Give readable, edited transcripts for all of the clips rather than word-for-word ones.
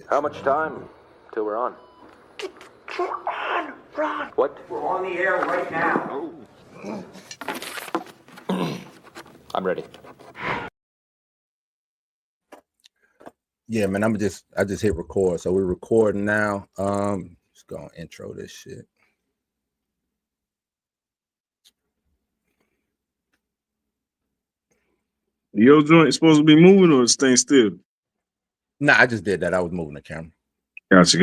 How much time till we're on? We're on, Ron. What? We're on the air right now. I'm ready. Yeah, man, I just hit record. So we're recording now. Just gonna intro this shit. Your joint supposed to be moving or staying still? Nah, I just did that. I was moving the camera. Gotcha.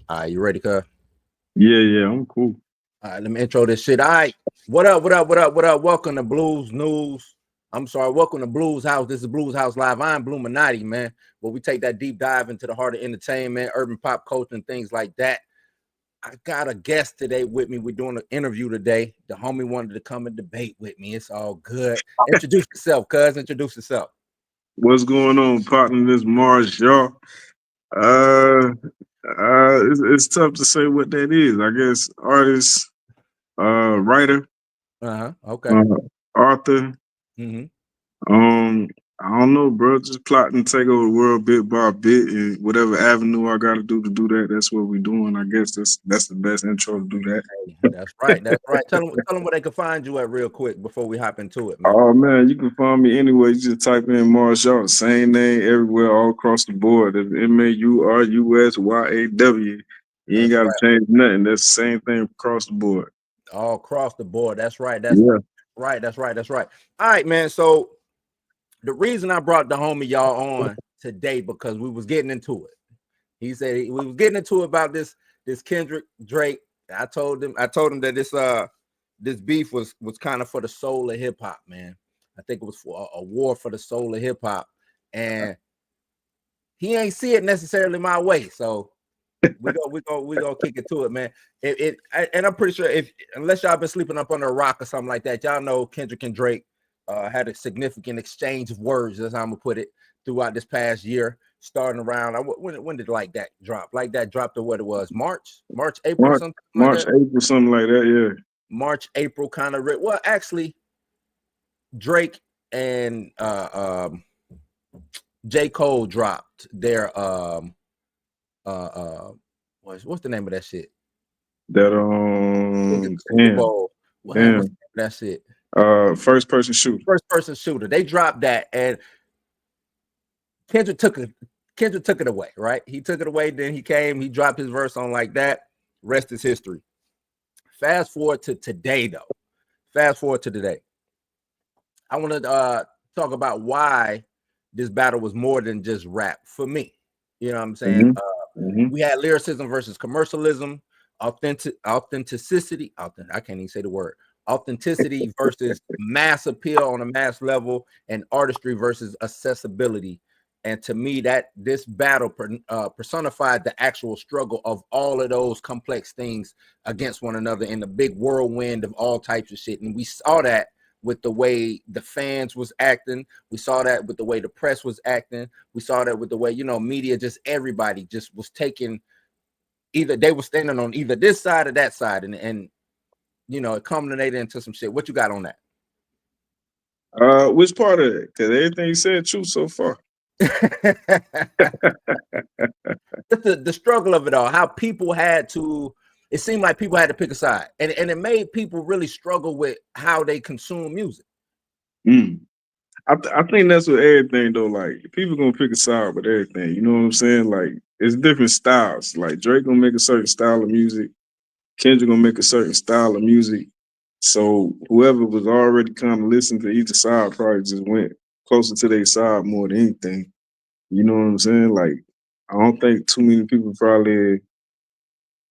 All right, you ready, cuz? Yeah, I'm cool. All right, let me intro this shit. All right. What up? Welcome to Blues News. Welcome to Blues House. This is Blues House Live. I'm M.A.A.D, man. Where we take that deep dive into the heart of entertainment, urban pop culture, and things like that. I got a guest today with me. We're doing an interview today. The homie wanted to come and debate with me. It's all good. Introduce yourself, cuz. Introduce yourself. What's going on, partner? This Maurus Yaw. It's tough to say what that is. I guess artist, writer, Okay. author. Mm-hmm. I don't know, bro. Just plotting to take over the world bit by bit, and whatever avenue I got to do that, that's what we're doing. I guess that's the best intro to do that. That's right. That's right. Tell them where they can find you at real quick before we hop into it, man. Oh man, you can find me anywhere. You just type in Maurus Yaw, same name everywhere, all across the board. It's MAURUSYAW. You ain't got to change nothing. That's the same thing across the board. All across the board. That's right. Yeah. That's right. All right, man. So the reason I brought the homie y'all on today because we was getting into it. He said we was getting into it about this Kendrick Drake. I told him that this beef was kind of for the soul of hip hop, man. I think it was for a war for the soul of hip hop, and he ain't see it necessarily my way. So we go kick it to it, man. And I'm pretty sure unless y'all been sleeping up under a rock or something like that, y'all know Kendrick and Drake had a significant exchange of words, as I'm gonna put it, throughout this past year, starting around when did like that drop? Like that dropped to what it was, April, something like that. April, something like that. Yeah. March, April, kind of. Well, actually, Drake and J. Cole dropped their what's the name of that shit? That Super Bowl. damn. That's it. First person shooter. They dropped that, and Kendrick took it away, right? He took it away. Then he dropped his verse on like that. Rest is history. Fast forward to today, though. I want to talk about why this battle was more than just rap for me. You know what I'm saying? We had lyricism versus commercialism, authenticity. I can't even say the word. Authenticity versus mass appeal on a mass level, and artistry versus accessibility. And to me, that this battle personified the actual struggle of all of those complex things against one another in the big whirlwind of all types of shit. And we saw that with the way the fans was acting. We saw that with the way the press was acting. We saw that with the way, media, just everybody just was taking, either they were standing on either this side or that side. And it culminated into some shit. What you got on that? Which part of it? Because everything you said true so far. the struggle of it all, how people it seemed like people had to pick a side, and it made people really struggle with how they consume music. I think that's what everything though. Like people gonna pick a side with everything. You know what I'm saying? Like it's different styles. Like Drake gonna make a certain style of music. Kendrick gonna make a certain style of music. So whoever was already kind of listening to either side probably just went closer to their side more than anything. You know what I'm saying? Like I don't think too many people probably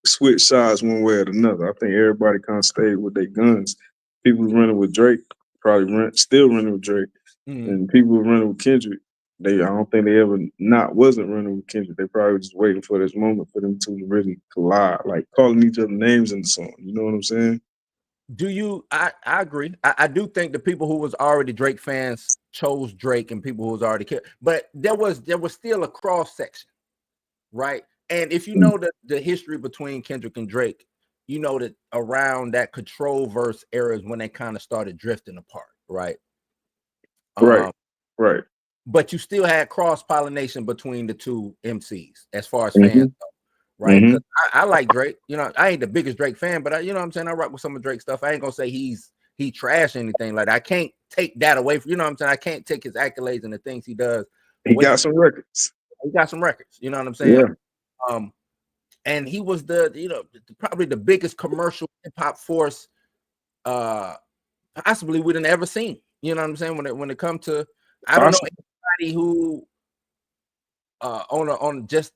switch sides one way or another. I think everybody kind of stayed with their guns. People running with Drake probably still running with Drake, and people running with Kendrick. I don't think they ever wasn't running with Kendrick. They probably just waiting for this moment for them two to really collide, like calling each other names in the song. You know what I'm saying? I agree. I do think the people who was already Drake fans chose Drake, and people who was already care, but there was still a cross section, right? And if you know the history between Kendrick and Drake, you know that around that control verse era is when they kind of started drifting apart, right? Right. but you still had cross pollination between the two MCs as far as fans Mm-hmm. go, right? Because I like Drake. You know, I ain't the biggest Drake fan, but you know what I'm saying, I rock with some of Drake stuff. I ain't gonna say he trash anything like that. I can't take that away from, you know what I'm saying. I can't take his accolades and the things he does He away got from some records. He got some records, you know what I'm saying. Yeah. And he was the, you know, probably the biggest commercial hip hop force possibly we'd ever seen. You know what I'm saying? When it comes to, I don't know anybody who on just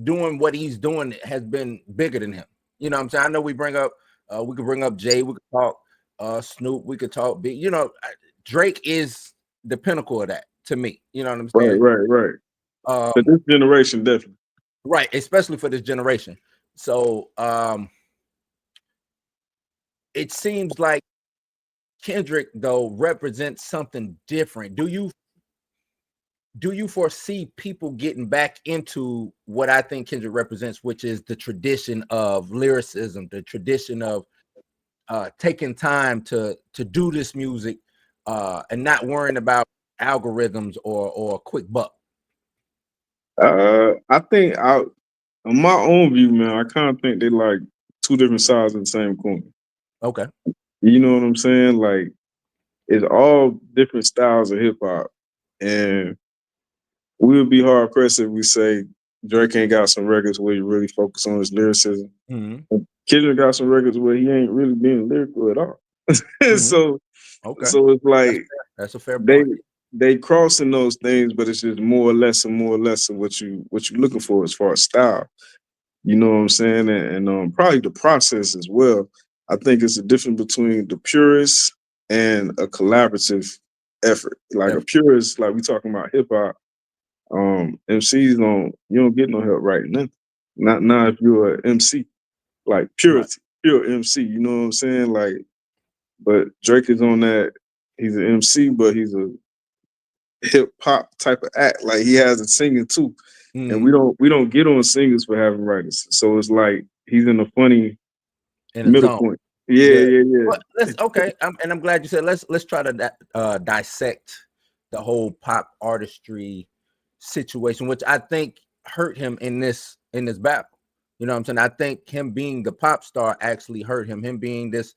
doing what he's doing has been bigger than him. You know what I'm saying? I know we could bring up Jay, we could talk Snoop, we could talk Big. You know, Drake is the pinnacle of that to me. You know what I'm saying? Right. For this generation, definitely. Right, especially for this generation. So it seems like Kendrick though represents something different. Do you foresee people getting back into what I think Kendrick represents, which is the tradition of lyricism, the tradition of taking time to do this music and not worrying about algorithms or a quick buck? I think on my own view, man, I kind of think they like two different sides of the same coin. Okay. You know what I'm saying? Like, it's all different styles of hip hop, and we would be hard pressed if we say Drake ain't got some records where he really focus on his lyricism. Mm-hmm. Kendrick got some records where he ain't really being lyrical at all. Mm-hmm. Okay. So it's like that's a fair point. they crossing those things, but it's just more or less of what you're looking for as far as style. You know what I'm saying? And probably the process as well. I think it's a difference between the purist and a collaborative effort. Like a purist, like we talking about hip hop, MCs you don't get no help writing nothing. Not if you're an MC, like pure MC. You know what I'm saying? Like, but Drake is on that. He's an MC, but he's a hip hop type of act. Like he has a singing too, and we don't get on singers for having writers. So it's like he's in a funny middle point. Yeah. But I'm glad you said let's try to dissect the whole pop artistry situation, which I think hurt him in this battle. You know what I'm saying? I think him being the pop star actually hurt him. Him being this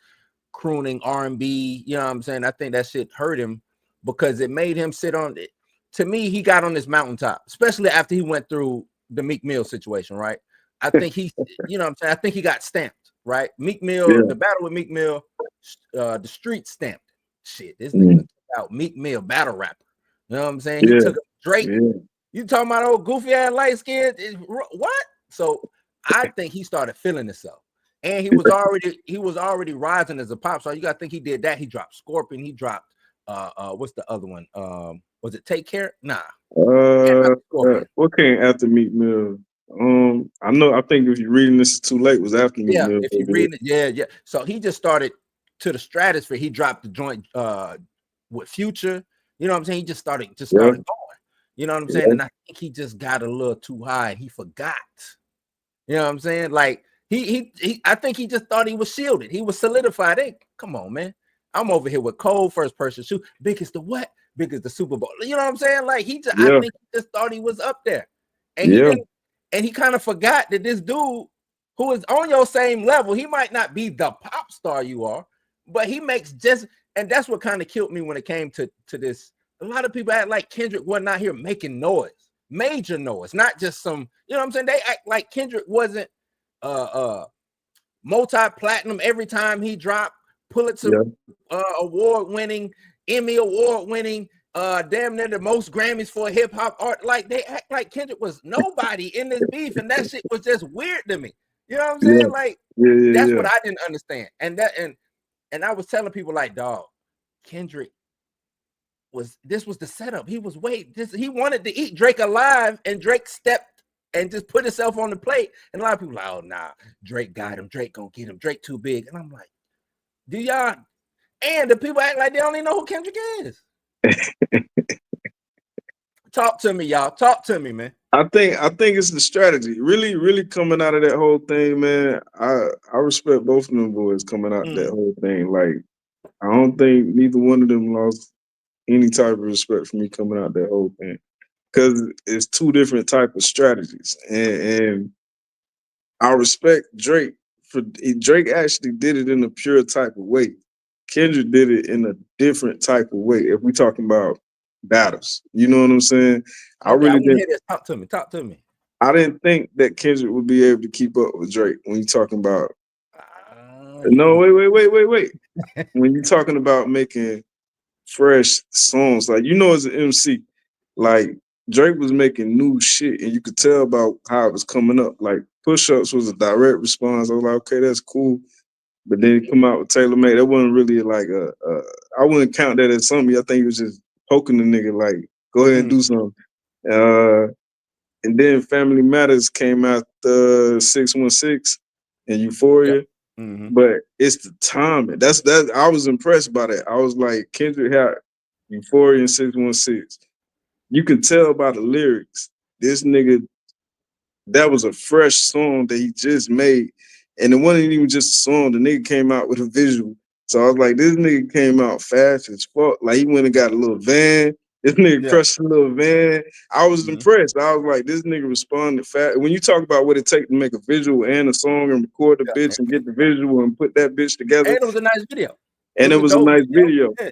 crooning R&B, you know what I'm saying? I think that shit hurt him because it made him sit on it. To me, he got on this mountaintop, especially after he went through the Meek Mill situation, right? I think he, you know what I'm saying? I think he got stamped, right? Meek Mill, the battle with Meek Mill, the street stamped. Shit, this nigga took out Meek Mill, battle rapper. You know what I'm saying? He took Drake. You talking about old goofy ass light skin? What? So I think he started feeling himself. And he was already rising as a pop star. You gotta think he did that. He dropped Scorpion. He dropped what's the other one? Was it Take Care? Nah. What came after Meek Mill? I think if you're reading this is too late was after Meek Mill. If you're reading it, yeah. So he just started to the stratosphere. He dropped the joint with Future. You know what I'm saying? He just started going. You know what I'm saying? And I think he just got a little too high and he forgot. You know what I'm saying? Like I think he just thought he was shielded. He was solidified. Hey, come on, man. I'm over here with Cole, first person shoot. Big as the what? Big as the Super Bowl. You know what I'm saying? Like I think he just thought he was up there. And he didn't, and he kind of forgot that this dude who is on your same level, he might not be the pop star you are, but he makes and that's what kind of killed me when it came to this. A lot of people act like Kendrick wasn't out here making noise, major noise, not just some, you know what I'm saying? They act like Kendrick wasn't multi-platinum every time he dropped, Pulitzer award-winning, Emmy award-winning, damn near the most Grammys for hip hop art. Like they act like Kendrick was nobody in this beef, and that shit was just weird to me. You know what I'm saying? Like that's what I didn't understand. And I was telling people like, dog, Kendrick this was the setup. He wanted to eat Drake alive, and Drake stepped and just put himself on the plate. And a lot of people like, oh nah, Drake got him. Drake gonna get him. Drake too big. And I'm like, do y'all? And the people act like they don't even know who Kendrick is. Talk to me, y'all. Talk to me, man. I think it's the strategy. Really coming out of that whole thing, man. I respect both of them boys coming out that whole thing. Like, I don't think neither one of them lost any type of respect for me coming out that whole thing. Because it's two different type of strategies. And I respect Drake for Drake actually did it in a pure type of way. Kendrick did it in a different type of way. If we talking about battles, you know what I'm saying? I Okay, I really want to didn't. hear this. Talk to me. Talk to me. I didn't think that Kendrick would be able to keep up with Drake when you talking about. No, You- wait. When you're talking about making fresh songs, like as an MC, like Drake was making new shit, and you could tell about how it was coming up. Like Push Ups was a direct response. I was like, okay, that's cool. But then he come out with Taylor Made. That wasn't really like I wouldn't count that as something. I think he was just poking the nigga like, go ahead and do something. And then Family Matters came out 616 and Yep. Euphoria. Mm-hmm. But it's the timing. That's I was impressed by that. I was like, Kendrick had Euphoria and 616. You can tell by the lyrics. This nigga, that was a fresh song that he just made. And it wasn't even just a song. The nigga came out with a visual. So I was like, this nigga came out fast as fuck. Like he went and got a little van. This nigga Yeah. crushed a little van. I was Mm-hmm. impressed. I was like, this nigga responded fast. When you talk about what it takes to make a visual and a song and record the bitch and get the visual and put that bitch together, And it was a nice video. and it was a dope nice video. Yeah,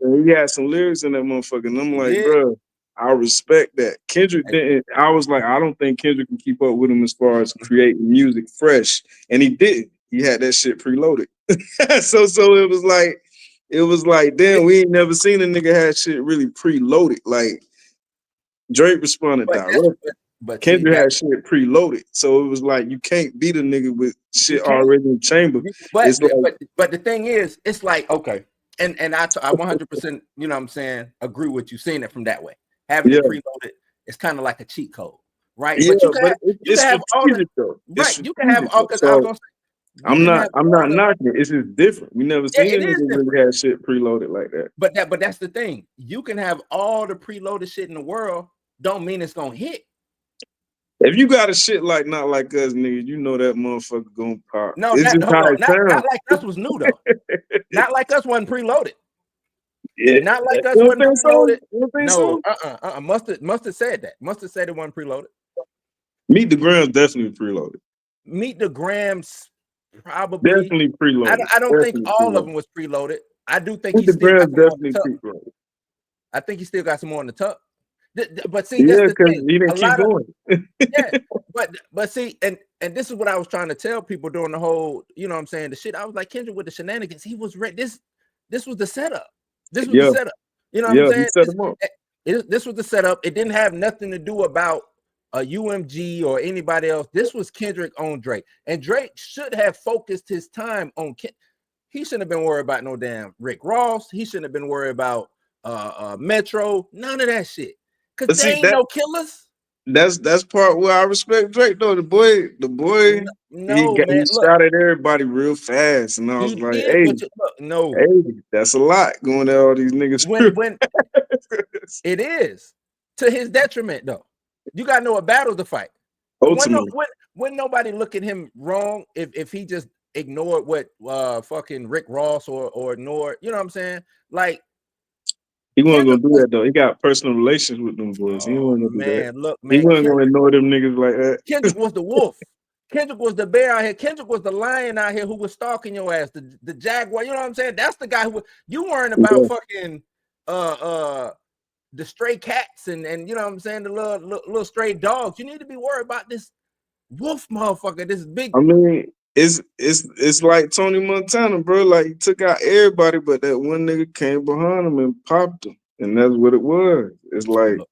And he had some lyrics in that motherfucker. And I'm he like, did. bro, I respect that. Kendrick didn't. I was like, I don't think Kendrick can keep up with him as far as creating music fresh. And he didn't. He had that shit preloaded. so it was like, damn, we ain't never seen a nigga have shit really preloaded. Like Drake responded But that's directly. but see Kendrick that had shit preloaded. So it was like you can't beat a nigga with you shit can't. already in the chamber. But It's like, but the thing is, it's like okay, and I 100% you know what I'm saying agree with you seeing it from that way. Having yeah. it preloaded, it's kind of like a cheat code, right? Yeah, But but you it's can have all the strategic though. It's right. You can have strategic all though. because I was So gonna say you can have I'm all not the knocking it. It's just different. We never yeah, seen a it is nigga different. really have shit preloaded like that. But that's the thing. You can have all the preloaded shit in the world. Don't mean it's gonna hit. If you got a shit like Not Like Us, nigga, you know that motherfucker gonna pop. No, It's just hold how on. it Not sounds. like us was new though. Not like us wasn't preloaded. Yeah. Not like us You don't wasn't think so? preloaded. You don't think No, so? Must have said that. Must have said it wasn't preloaded. Meet the Grams definitely preloaded. Meet the Grams, probably. Definitely preloaded. I don't think Definitely all of preloaded. them was preloaded. I do think Meet he the still got Grams some more in definitely the tuck. preloaded. I think he still got some more in the tuck. But see, that's Yeah, the because thing. he A didn't keep lot of going. yeah, but see, and this is what I was trying to tell people during the whole, you know what I'm saying, the shit. I was like, Kendrick with the shenanigans, he was ready. This was the setup. This was the Yeah, setup. You know what I'm yeah, he saying? set him up. This was the setup. It didn't have nothing to do about a UMG or anybody else. This was Kendrick on Drake. And Drake should have focused his time on he shouldn't have been worried about no damn Rick Ross. He shouldn't have been worried about Metro. None of that shit. Cause But they see ain't that no killers. that's part where I respect Drake though. The boy, No, he man. Look, shot at everybody real fast, and I was he like, did, hey, but look, no. hey, that's a lot going at all these niggas. When it is to his detriment, though, you gotta know a battle to fight. Ultimately, When nobody look at him wrong if he just ignored what fucking Rick Ross or ignored, you know what I'm saying? Like he wasn't gonna Kendrick do was, that though. He got personal relations with them boys. He oh wasn't gonna do that. man, look, He man, wasn't gonna ignore them niggas like that. Kendrick was the wolf. Kendrick was the bear out here. Kendrick was the lion out here who was stalking your ass. The jaguar. You know what I'm saying? That's the guy who you weren't about Yeah. fucking the stray cats and you know what I'm saying, the little stray dogs. You need to be worried about this wolf motherfucker. This big. I mean, it's like Tony Montana, bro. Like he took out everybody, but that one nigga came behind him and popped him, and that's what it was. It's like Look,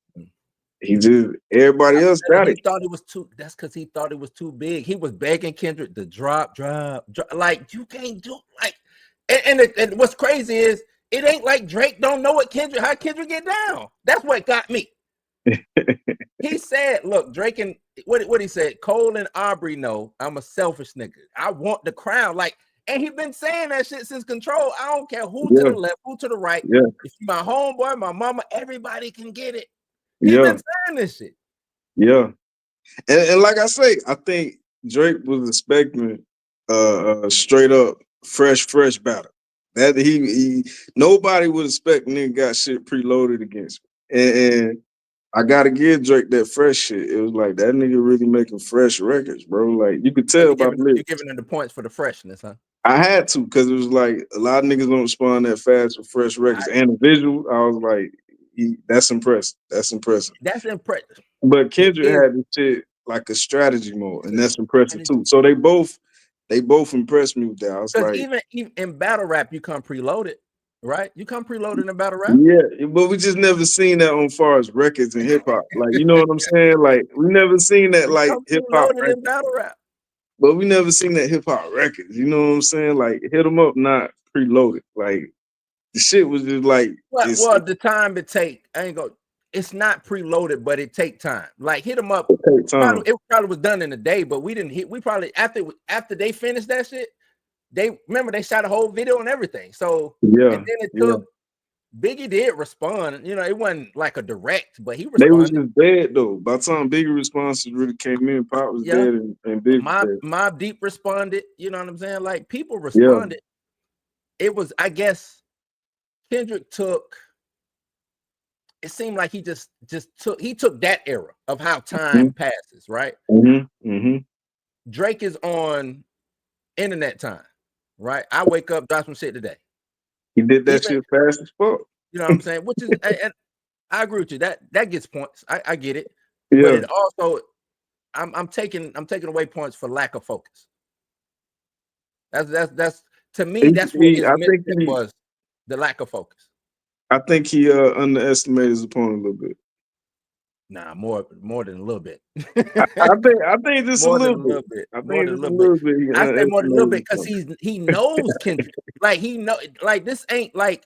he just everybody else got he it. thought it was too. That's because he thought it was too big. He was begging Kendrick to drop. Like you can't do like. And what's crazy is it ain't like Drake don't know how Kendrick get down. That's what got me. He said, "Look, Drake and what he said. Cole and Aubrey know I'm a selfish nigga. I want the crown. Like, and he been saying that shit since Control. I don't care who to Yeah, the left, who to the right. yeah, If you my homeboy, my mama, everybody can get it. He yeah, been saying this shit. yeah. And like I say, I think Drake was expecting straight up fresh battle. That he nobody would expect nigga got shit preloaded against me. And I gotta give Drake that fresh shit. It was like that nigga really making fresh records, bro. Like you could So tell by the you're lyrics. giving them the points for the freshness, huh? I had to because it was like a lot of niggas don't respond that fast with fresh records and the visual. I was like, that's impressive. That's impressive. That's impressive. But It Kendrick is had this shit like a strategy mode, and that's impressive strategy. too. So they both impressed me with that. I was Because like, even in battle rap, you come preloaded, right? You come preloaded in battle rap. yeah, but we just never seen that on far as records and hip hop. Like, you know what I'm saying? Like, we never seen that You like come hip hop preloaded in records, battle rap. but we never seen that hip hop records. You know what I'm saying? Like, hit them up, not preloaded. Like, the shit was just like it's Well, the time it take, I ain't go. It's not preloaded, but it take time. Like hit them up. it take time. It probably was done in a day, but we didn't hit. We probably after they finished that shit, they remember they shot a whole video and everything. So and Yeah, then it yeah. took Biggie did respond. You know, it wasn't like a direct, but he They was responded. just dead though. By the time Biggie responses really came in, Pop was Yeah, dead and Big was dead. Mob Deep responded. You know what I'm saying? Like people Yeah. responded. It was, I guess, Kendrick took. It seemed like he just took that era of how time passes, right? Mm-hmm. Drake is on internet time, right? I wake up, drop some shit today. He did that Even shit fast as fuck. you know what I'm saying, which is and I agree with you. That gets points. I get it, but Yeah. it also I'm taking away points for lack of focus. That's to me that's what his misstep was, the lack of focus. I think he underestimated his opponent a little bit. Nah, more than a little bit. I think just a More than little a bit. little bit. I More think than a just a little bit. little bit he I say more than a little underestimated his bit because opponent. he knows Kendrick. Like he know, like this ain't like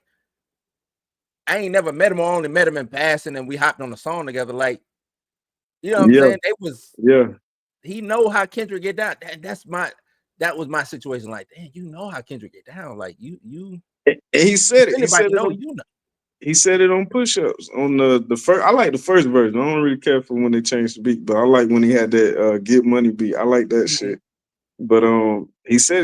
I ain't never met him or only met him in passing and we hopped on a song together. Like, you know what I'm Yeah, saying? yeah. He know how Kendrick get down. That was my situation. Like, damn, you know how Kendrick get down. Like you And he said it. anybody know, you know. He said it on push-ups on the first. I like the first version. I don't really care for when they changed the beat, but I like when he had that Get Money beat. I like that shit. But he said,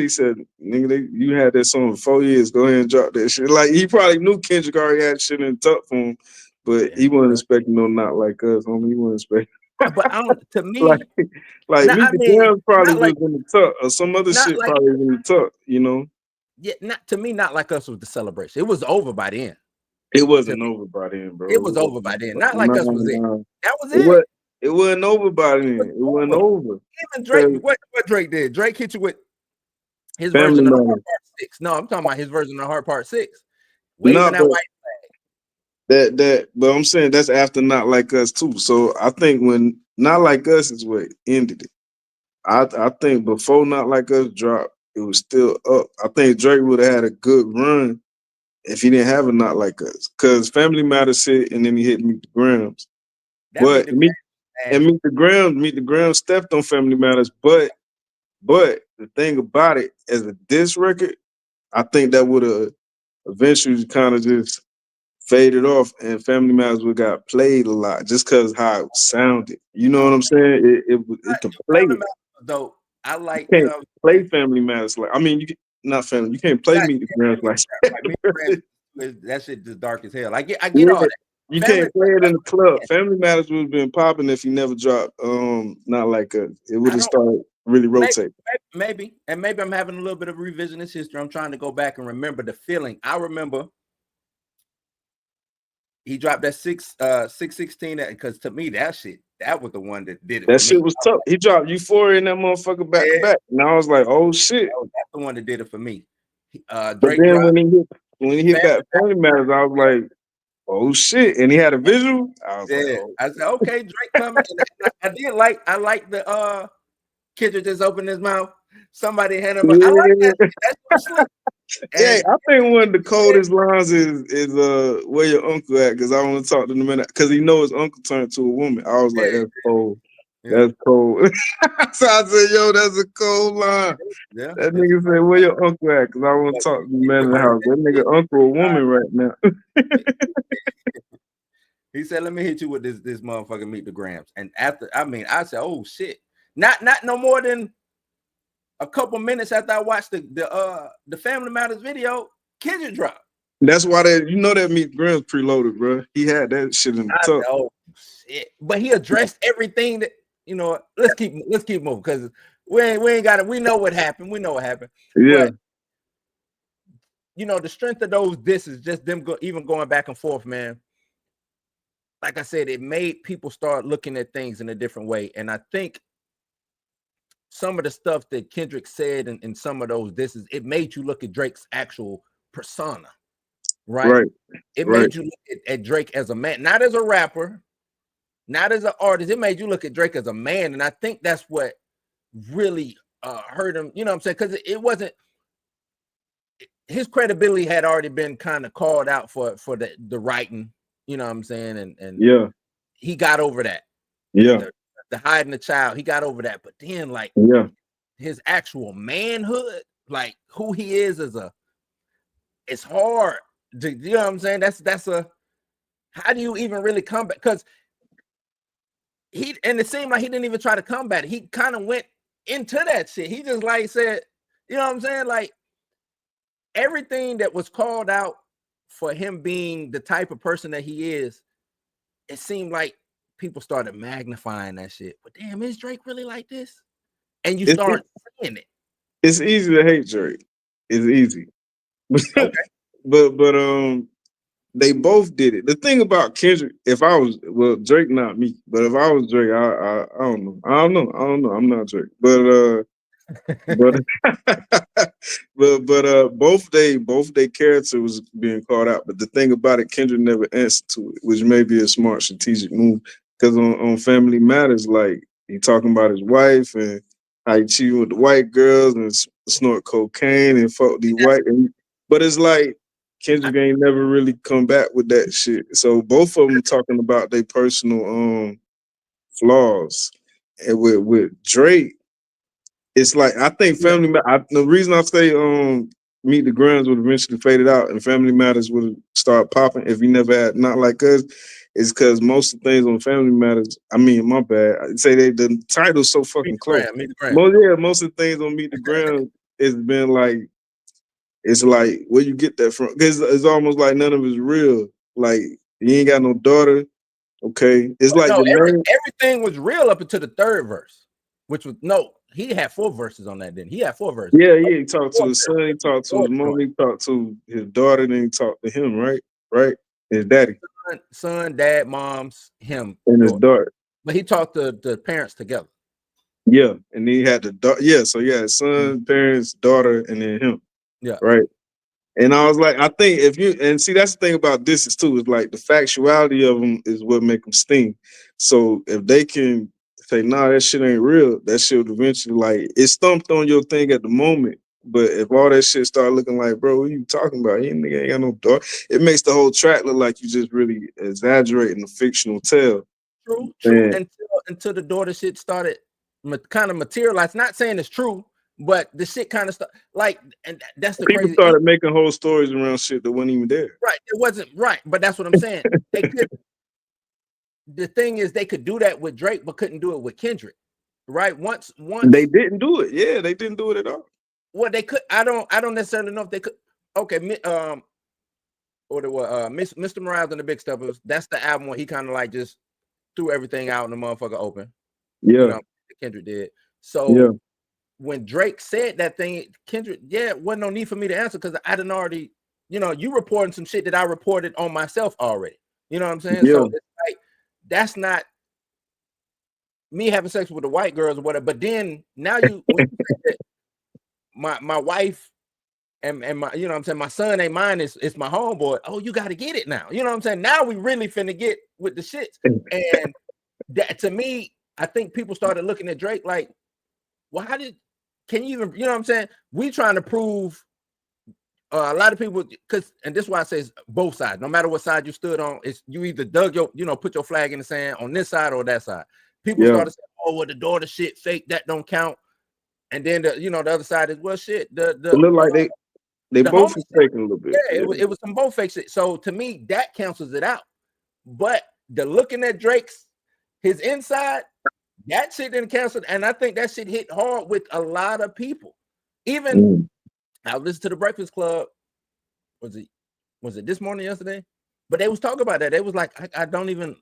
nigga, you had that song for 4 years. Go ahead and drop that shit. Like he probably knew Kendrick already had shit in the tuck for him, but Yeah, he wasn't expecting no not like us, homie. He wasn't expecting but I don't to like me, like not Meet I the mean, Grams probably not was like in the tuck, or some other not shit like probably was in the tuck. You know, yeah, not to me, not like us was the celebration. It was over by then. it To wasn't me, over by then, bro. it was over by then. Not like Nah, us was it. nah. That was It it. was. It wasn't over by It was then. It wasn't over. over. Even Drake, 'Cause what Drake did? Drake hit you with his Family version of the Hard Matters. Part 6. No, I'm talking about his version of Hard Part 6. Nah, Waving that but white. but I'm saying that's after Not Like Us too. So I think when Not Like Us is what ended it. I think before Not Like Us dropped, it was still up. I think Drake would have had a good run if he didn't have a Not Like Us. Cause Family Matters hit and then he hit Meet the Grams. That But Meet the Grand ass. Meet the Grams stepped on Family Matters. But the thing about it, as a diss record, I think that would have eventually kind of just faded off, and Family Matters would got played a lot just because how it sounded. You know what I'm saying? It can play Family it. Matters, though, I You like, you can't know, play Family Matters like I mean you can, not family. You can't play not Meet the Grams Meet like the Grand. Like Meet the Grand that. that shit just dark as hell. I get all Yeah, that. you Family, can't play it in that's the club. Family Matters would have been popping if he never dropped. Not Like Us. It would I have don't started really rotating. maybe, and maybe I'm having a little bit of revisionist history. I'm trying to go back and remember the feeling. I remember he dropped that 616 because to me that was the one that did it That for shit me. was tough. He dropped Euphoria in that motherfucker back to Yeah, back, and I was like, "Oh shit!" that's the one that did it for me. But Drake then dropped when he hit Family that Family Matters, I was like, "Oh shit!" And he had a visual. I was like, Yeah, "Oh I said, okay, Drake coming. And I like the Kendrick just opened his mouth. Somebody had him. I like that. yeah." That's so slick. Yeah, And I think one of the coldest lines is where your uncle at? Because I want to talk to him because he know his uncle turned to a woman. I was like, yeah, that's cold. yeah, That's cold. So I said, yo, that's a cold line. yeah. That nigga said, where your uncle at? Because I want to talk to the man in the house. That nigga uncle a woman right now. He said, "Let me hit you with this motherfucker Meet the Grams." And after, I mean, I said, "Oh shit!" Not no more than a couple minutes after I watched the Family Matters video. Kendrick dropped. That's why that Meet the Grams preloaded, bro. He had that shit in the I tuck. know, shit. But he addressed everything that let's keep moving because we ain't got it. We know what happened. We know what happened. Yeah. But the strength of those disses, just them even going back and forth, man. Like I said, it made people start looking at things in a different way. And I think some of the stuff that Kendrick said in some of those disses, it made you look at Drake's actual persona, right? It made you look at Drake as a man, not as a rapper, not as an artist. It made you look at Drake as a man. And I think that's what really hurt him, you know what I'm saying? Because it wasn't, his credibility had already been kind of called out for the writing, you know what I'm saying? And yeah, he got over that. Yeah. The hiding the child, he got over that. But then like his actual manhood, like who he is as it's hard. You know what I'm saying? That's how do you even really come back? Because it seemed like he didn't even try to combat it. He kind of went into that shit. He just like said, you know what I'm saying? Like everything that was called out for him being the type of person that he is, it seemed like people started magnifying that shit. But damn, is Drake really like this? And you start seeing it. It's easy to hate Drake. It's easy. Okay. but they both did it. The thing about Kendrick, Drake not me, but if I was Drake, I don't know. I don't know. I'm not Drake. But but both they character was being called out. But the thing about it, Kendrick never answered to it, which may be a smart strategic move. Because on Family Matters, like he talking about his wife and how he cheating with the white girls and snort cocaine and fuck these white. But it's like Kendrick ain't never really come back with that shit. So both of them talking about their personal flaws. And with Drake, it's like I think the reason I say Meet the Grams would eventually faded out and Family Matters would start popping if you never had Not Like Us, is because most of the things on Family Matters, I mean, my bad, I'd say the title's so fucking close. Meet the Grams. Most of the things on Meet the Grams, it's been like, it's like where you get that from? Because it's almost like none of it's real. Like you ain't got no daughter. Okay, it's like everything was real up until the third verse, which was he had 4 verses on that. Then he had 4 verses. Yeah. He talked to his son. He talked to his mom. He talked to his daughter. Then he talked to him. Right. His daddy, son, dad, mom's, him, and his daughter. But he talked to the parents together. Yeah, and then he had the daughter. Yeah, so yeah, son, parents, daughter, and then him. Yeah. Right. And I was like, I think if you see that's the thing about this is too, is like the factuality of them is what make them sting. So if they can say, nah, that shit ain't real, that shit would eventually like it's stumped on your thing at the moment. But if all that shit start looking like, bro, what are you talking about? He ain't got no daughter. It makes the whole track look like you just really exaggerating the fictional tale. True. Until the daughter shit started kind of materialize. Not saying it's true, but the shit kind of like, and that's the people crazy. started making whole stories around shit that wasn't even there. Right, it wasn't right, but that's what I'm saying. They could. The thing is, they could do that with Drake, but couldn't do it with Kendrick. Right? Once they didn't do it. Yeah, they didn't do it at all. Well, they could. I don't necessarily know if they could. Okay, or the Mr. Morales and the Big Steppers. That's the album where he kind of like just threw everything out in the motherfucker open. Yeah, you know, Kendrick did. So when Drake said that thing, Kendrick, wasn't no need for me to answer because I didn't already, you reporting some shit that I reported on myself already. You know what I'm saying? So it's like that's not me having sex with the white girls or whatever. But then now you my wife and my, you know what I'm saying, my son ain't mine, it's my homeboy. Oh, you got to get it now. You know what I'm saying? Now we really finna get with the shits. And that to me, I think people started looking at Drake like, well, can you even, you know what I'm saying? We trying to prove a lot of people, and this is why I say it's both sides. No matter what side you stood on, it's you either dug put your flag in the sand on this side or that side. People started saying, oh, well, the daughter shit fake, that don't count. And then the other side is, well, shit, it look like they both are faking a little bit. Yeah, it was some both fake shit. So to me, that cancels it out. But the looking at his inside, that shit didn't cancel. And I think that shit hit hard with a lot of people. Even I listened to the Breakfast Club was it this morning, yesterday? But they was talking about that. They was like, I don't even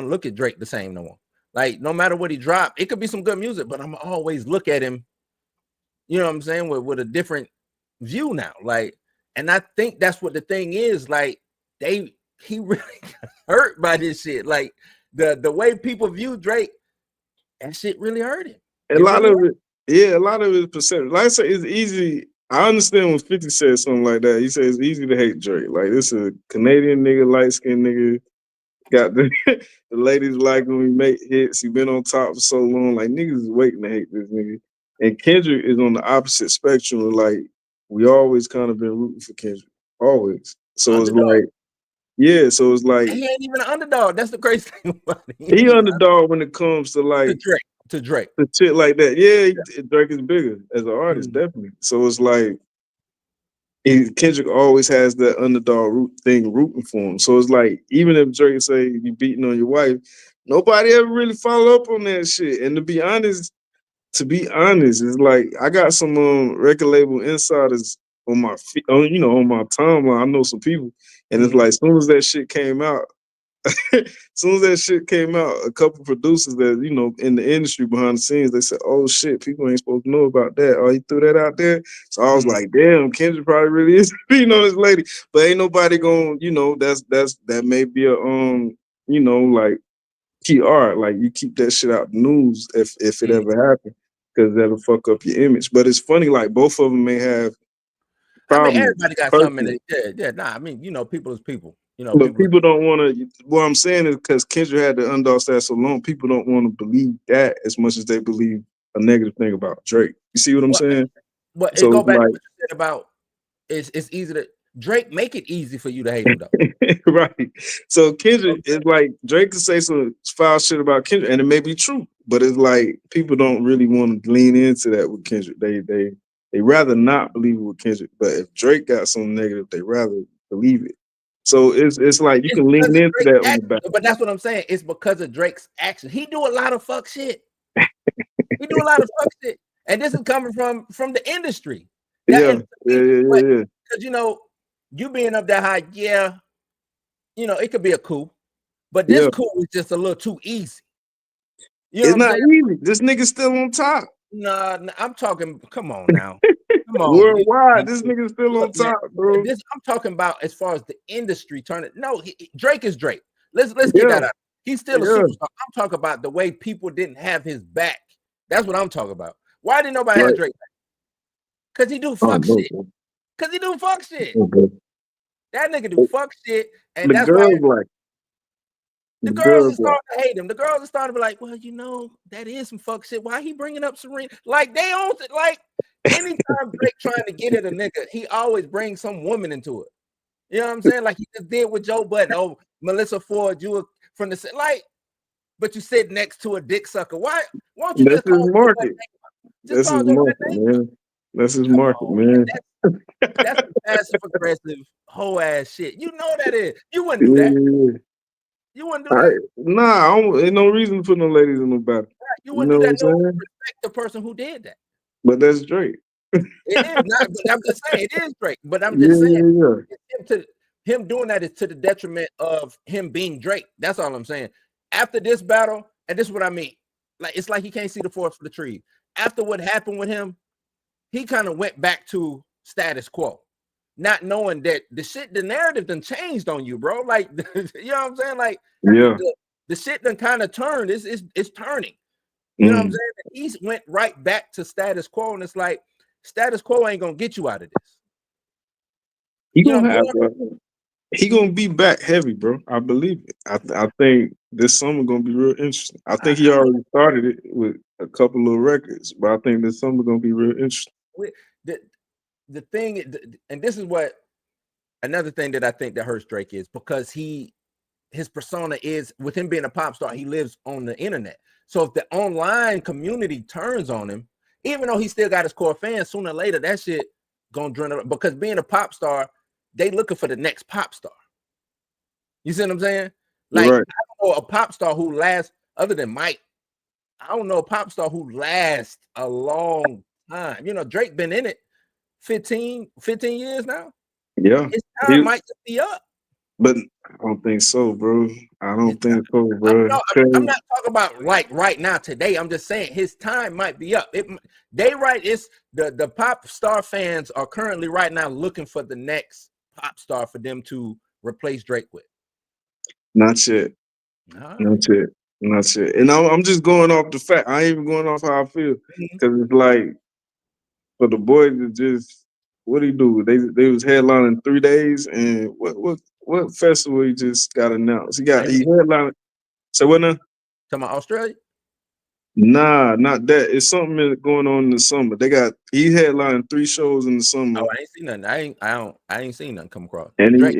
look at Drake the same no more. Like, no matter what he dropped, it could be some good music, but I'm always look at him, you know what I'm saying, with a different view now. Like, and I think that's what the thing is. Like, he really got hurt by this shit. Like, the way people view Drake, that shit really hurt him. A lot of it, yeah, a lot of it is perception. Like I said, it's easy. I understand when 50 says something like that. He says it's easy to hate Drake. Like, this is a Canadian nigga, light skinned nigga. Got the, the ladies like when we make hits. He been on top for so long. Like, niggas is waiting to hate this nigga. And Kendrick is on the opposite spectrum. Of, like, we always kind of been rooting for Kendrick. Always. So it's Underdog. like, yeah, so it's like, He ain't even an underdog. That's the crazy thing about it. he underdog when it comes to like to Drake. the shit like that. Yeah, Drake is bigger as an artist, definitely. So it's like Kendrick always has that underdog thing rooting for him. So it's like, even if Drake say you beating on your wife, nobody ever really follow up on that shit. And to be honest, it's like I got some record label insiders on my on my timeline. I know some people, and it's like as soon as that shit came out. As soon as that shit came out, a couple producers that, in the industry behind the scenes, they said, "Oh shit, people ain't supposed to know about that." Oh, he threw that out there. So I was like, "Damn, Kendrick probably really is beating on this lady." But ain't nobody going, that may be a like PR. Like, you keep that shit out the news if it ever happened, because that'll fuck up your image. But it's funny, like both of them may have problems. I mean, everybody got something in it. Yeah. Nah, I mean, people is people. But people don't want to. What I'm saying is, because Kendrick had the underdog status so long, people don't want to believe that as much as they believe a negative thing about Drake. You see what I'm saying? But So it go it's back like, to what you said about it's easy to Drake make it easy for you to hate him though. right. So Kendrick is like, Drake could say some foul shit about Kendrick, and it may be true, but it's like people don't really want to lean into that with Kendrick. They rather not believe it with Kendrick. But if Drake got something negative, they rather believe it. So it's like you can lean into that on the back. But that's what I'm saying. It's because of Drake's action. He do a lot of fuck shit. He do a lot of fuck shit. And this is coming from the industry. Yeah. Because you being up that high, it could be a coup. But this coup is just a little too easy. It's not easy. This nigga's still on top. Nah, I'm talking. Come on now. Come on. Worldwide, this nigga's still on top, bro. I'm talking about as far as the industry turning. No, Drake is Drake. Let's get that out. He's still a superstar. I'm talking about the way people didn't have his back. That's what I'm talking about. Why didn't nobody have Drake back? Because he do fuck shit. Because he do fuck shit. That nigga do fuck shit, and that's why the girls are starting to hate him. The girls are starting to be like, well, that is some fuck shit. Why he bringing up Serena? Like, they own it. Like, anytime Drake trying to get at a nigga, he always brings some woman into it. You know what I'm saying? Like he just did with Joe Budden. Oh, Melissa Ford, you were from the like, but you sit next to a dick sucker. Why won't you just call his market? That's his market, man. That's his market, man. That's passive aggressive whole ass shit. You know that is. You wouldn't do that. You wouldn't do that. Nah, ain't no reason to put no ladies in no battle. Right. You wouldn't do that. No, respect the person who did that. But that's Drake. It is not. But I'm just saying it is Drake. But I'm just saying him doing that is to the detriment of him being Drake. That's all I'm saying. After this battle, and this is what I mean. Like, it's like he can't see the forest for the trees. After what happened with him, he kind of went back to status quo, not knowing that the narrative done changed on you, bro. Like, you know what I'm saying? Like, the shit done kind of turned. It's turning. You know what I'm saying? He went right back to status quo, and it's like status quo ain't gonna get you out of this. He gonna be back heavy, bro. I believe it. I think this summer gonna be real interesting. I think he already started it with a couple of records, but I think this summer gonna be real interesting. The thing, and this is what another thing that I think that hurts Drake is because his persona is, with him being a pop star, he lives on the internet. So if the online community turns on him, even though he still got his core fans, sooner or later that shit gonna drain up. Because being a pop star, they looking for the next pop star. You see what I'm saying? Like, I don't know a pop star who lasts, other than Mike. I don't know a pop star who lasts a long time. Drake been in it 15 years now. Yeah. His time might just be up. But I don't think so, bro. I His don't think so, bro. I'm not talking about like right now today. I'm just saying his time might be up. It's the pop star fans are currently right now looking for the next pop star for them to replace Drake with. Not yet. Not yet. Not yet. And I'm just going off the fact. I ain't even going off how I feel. Because it's like for the boys to just what he do? They was headlining 3 days, and what festival he just got announced? He headlined. So what now? Talking about Australia? Nah, not that. It's something going on in the summer. He headlined 3 shows in the summer. Oh, I ain't seen nothing. I ain't seen nothing come across. And Drake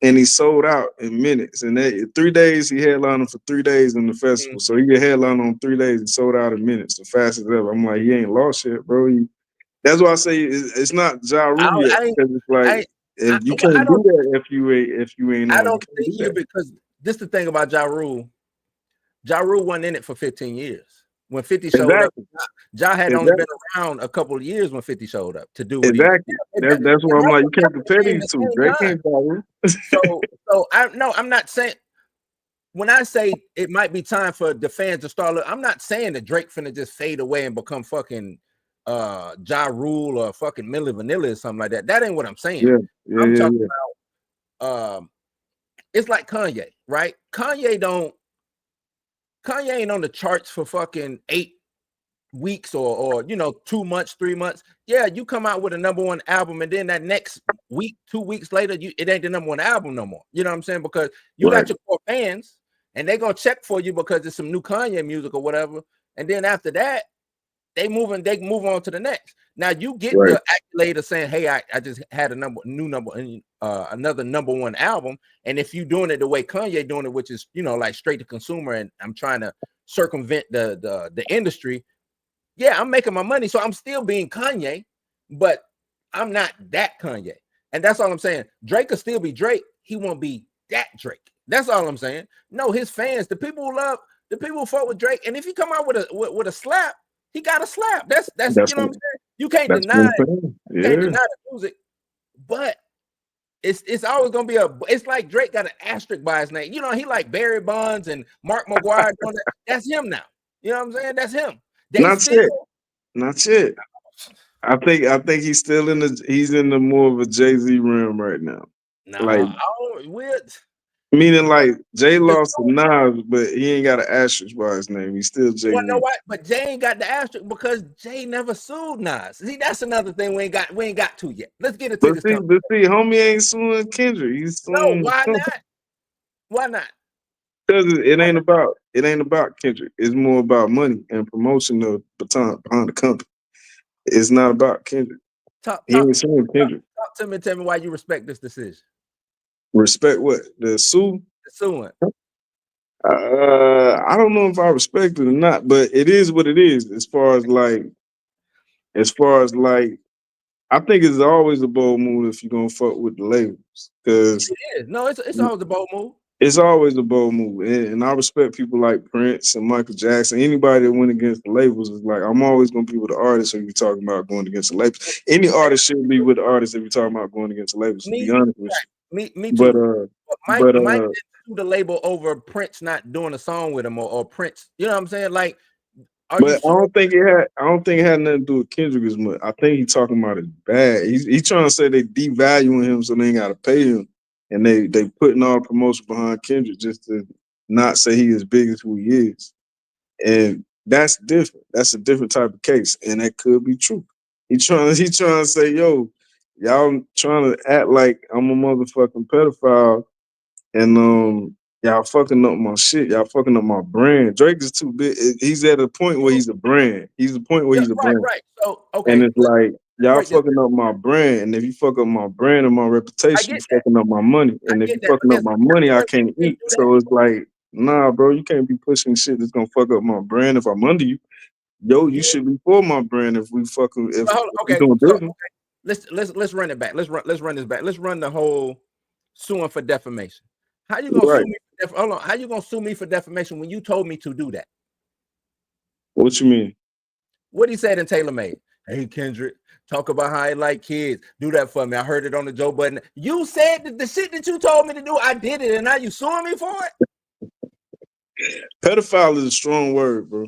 he sold out in minutes. And 3 days he headlined for 3 days in the festival. So he get headlined on 3 days and sold out in minutes, the fastest ever. I'm like, he ain't lost yet, bro. That's why I say it's not Ja Rule yet, because it's like if you can't do that if you ain't on. I don't think you, because this the thing about Ja Rule. Ja Rule wasn't in it for 15 years. When 50 showed up, Ja had only been around a couple of years when 50 showed up to do what he did. That's why I'm like, you can't compare these two. Drake can't follow. I'm not saying, when I say it might be time for the fans to start, I'm not saying that Drake finna just fade away and become fucking Ja Rule or fucking Milli Vanilli or something like that. That ain't what I'm saying. I'm talking about it's like Kanye, right? Kanye ain't on the charts for fucking 8 weeks or 2 months, 3 months. Yeah, you come out with a #1 album, and then that next week, 2 weeks later, it ain't the #1 album no more. You know what I'm saying? Because you got your core fans, and they gonna check for you because there's some new Kanye music or whatever. And then after that, they move on to the next. Now you get the accolade of saying, "Hey, I just had another #1 album." And if you doing it the way Kanye doing it, which is like straight to consumer, and I'm trying to circumvent the industry. Yeah, I'm making my money, so I'm still being Kanye, but I'm not that Kanye. And that's all I'm saying. Drake will still be Drake. He won't be that Drake. That's all I'm saying. No, his fans, the people who fought with Drake, and if he come out with a slap, he got a slap. That's you know what I'm saying. You can't deny the music, but it's always gonna be it's like Drake got an asterisk by his name. He like Barry Bonds and Mark McGuire. That's him now. You know what I'm saying? That's him. Not yet. I think he's still he's in the more of a Jay-Z realm right now. Nah, meaning like Jay lost to Nas, but he ain't got an asterisk by his name. He's still Jay. You know what? But Jay ain't got the asterisk because Jay never sued Nas. See, that's another thing we ain't got to yet. Let's get into this. But see, homie ain't suing Kendrick. He's suing. No, why not? Why not? Because it ain't about Kendrick. It's more about money and promotion of baton behind the company. It's not about Kendrick. He ain't suing Kendrick. Talk to me and tell me why you respect this decision. Respect what? The sue? The suing. I don't know if I respect it or not, but it is what it is. As far as like, I think it's always a bold move if you're gonna fuck with the labels. Because it's always a bold move. It's always a bold move, and I respect people like Prince and Michael Jackson. Anybody that went against the labels is like, I'm always gonna be with the artist if you're talking about going against the labels. Any artist should be with the artist if you're talking about going against the labels. To be honest with you, me too. Mike didn't sue the label over Prince not doing a song with him or Prince. You know what I'm saying? Like, I don't think it had nothing to do with Kendrick as much. I think he's talking about it bad. He's trying to say they devaluing him so they ain't gotta pay him. And they putting all promotion behind Kendrick just to not say he as big as who he is. And that's different. That's a different type of case. And that could be true. He trying to say, yo, y'all trying to act like I'm a motherfucking pedophile and y'all fucking up my shit. Y'all fucking up my brand. Drake is too big. He's at a point where he's a brand. He's a point where he's a brand. Right. So okay. And it's like y'all fucking up my brand. And if you fuck up my brand and my reputation, you fucking up my money. And if you fucking up my money, I can't eat. So it's like, nah, bro, you can't be pushing shit that's gonna fuck up my brand if I'm under you. Yo, you should be for my brand if we fucking we doing business. Let's run it back. Let's run this back. Let's run the whole suing for defamation. How you gonna sue me? Hold on. How you gonna sue me for defamation when you told me to do that? What you mean? What he said in Taylor Made. Hey Kendrick, talk about how I like kids. Do that for me. I heard it on the Joe Budden. You said that the shit that you told me to do, I did it, and now you suing me for it. Pedophile is a strong word, bro.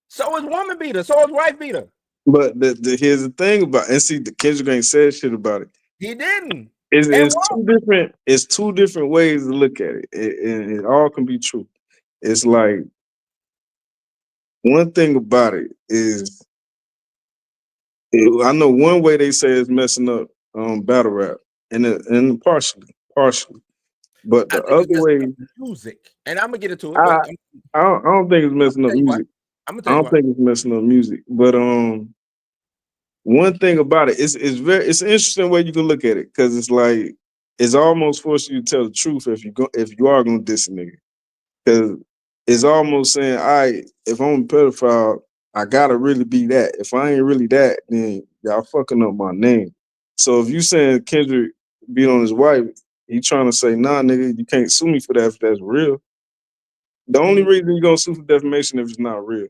So is woman beater. So is wife beater. But here's the thing about and see the Kendrick ain't said shit about it. He didn't. It's, And it's two different. It's two different ways to look at it. It all can be true. It's like one thing about it is I know one way they say it's messing up battle rap, and partially, but I the think other it's way, messing up music. And I'm gonna get into it, I but I don't think it's I'm messing gonna up tell you why. music. I'm gonna I tell you don't why. think it's messing up music, but one thing about it is it's an interesting way you can look at it because it's like it's almost forcing you to tell the truth if you are gonna diss a nigga. Because it's almost saying, all right, if I'm a pedophile, I gotta really be that. If I ain't really that, then y'all fucking up my name. So if you saying Kendrick beat on his wife, he trying to say, nah, nigga, you can't sue me for that if that's real. The only Mhm. reason you gonna sue for defamation if it's not real.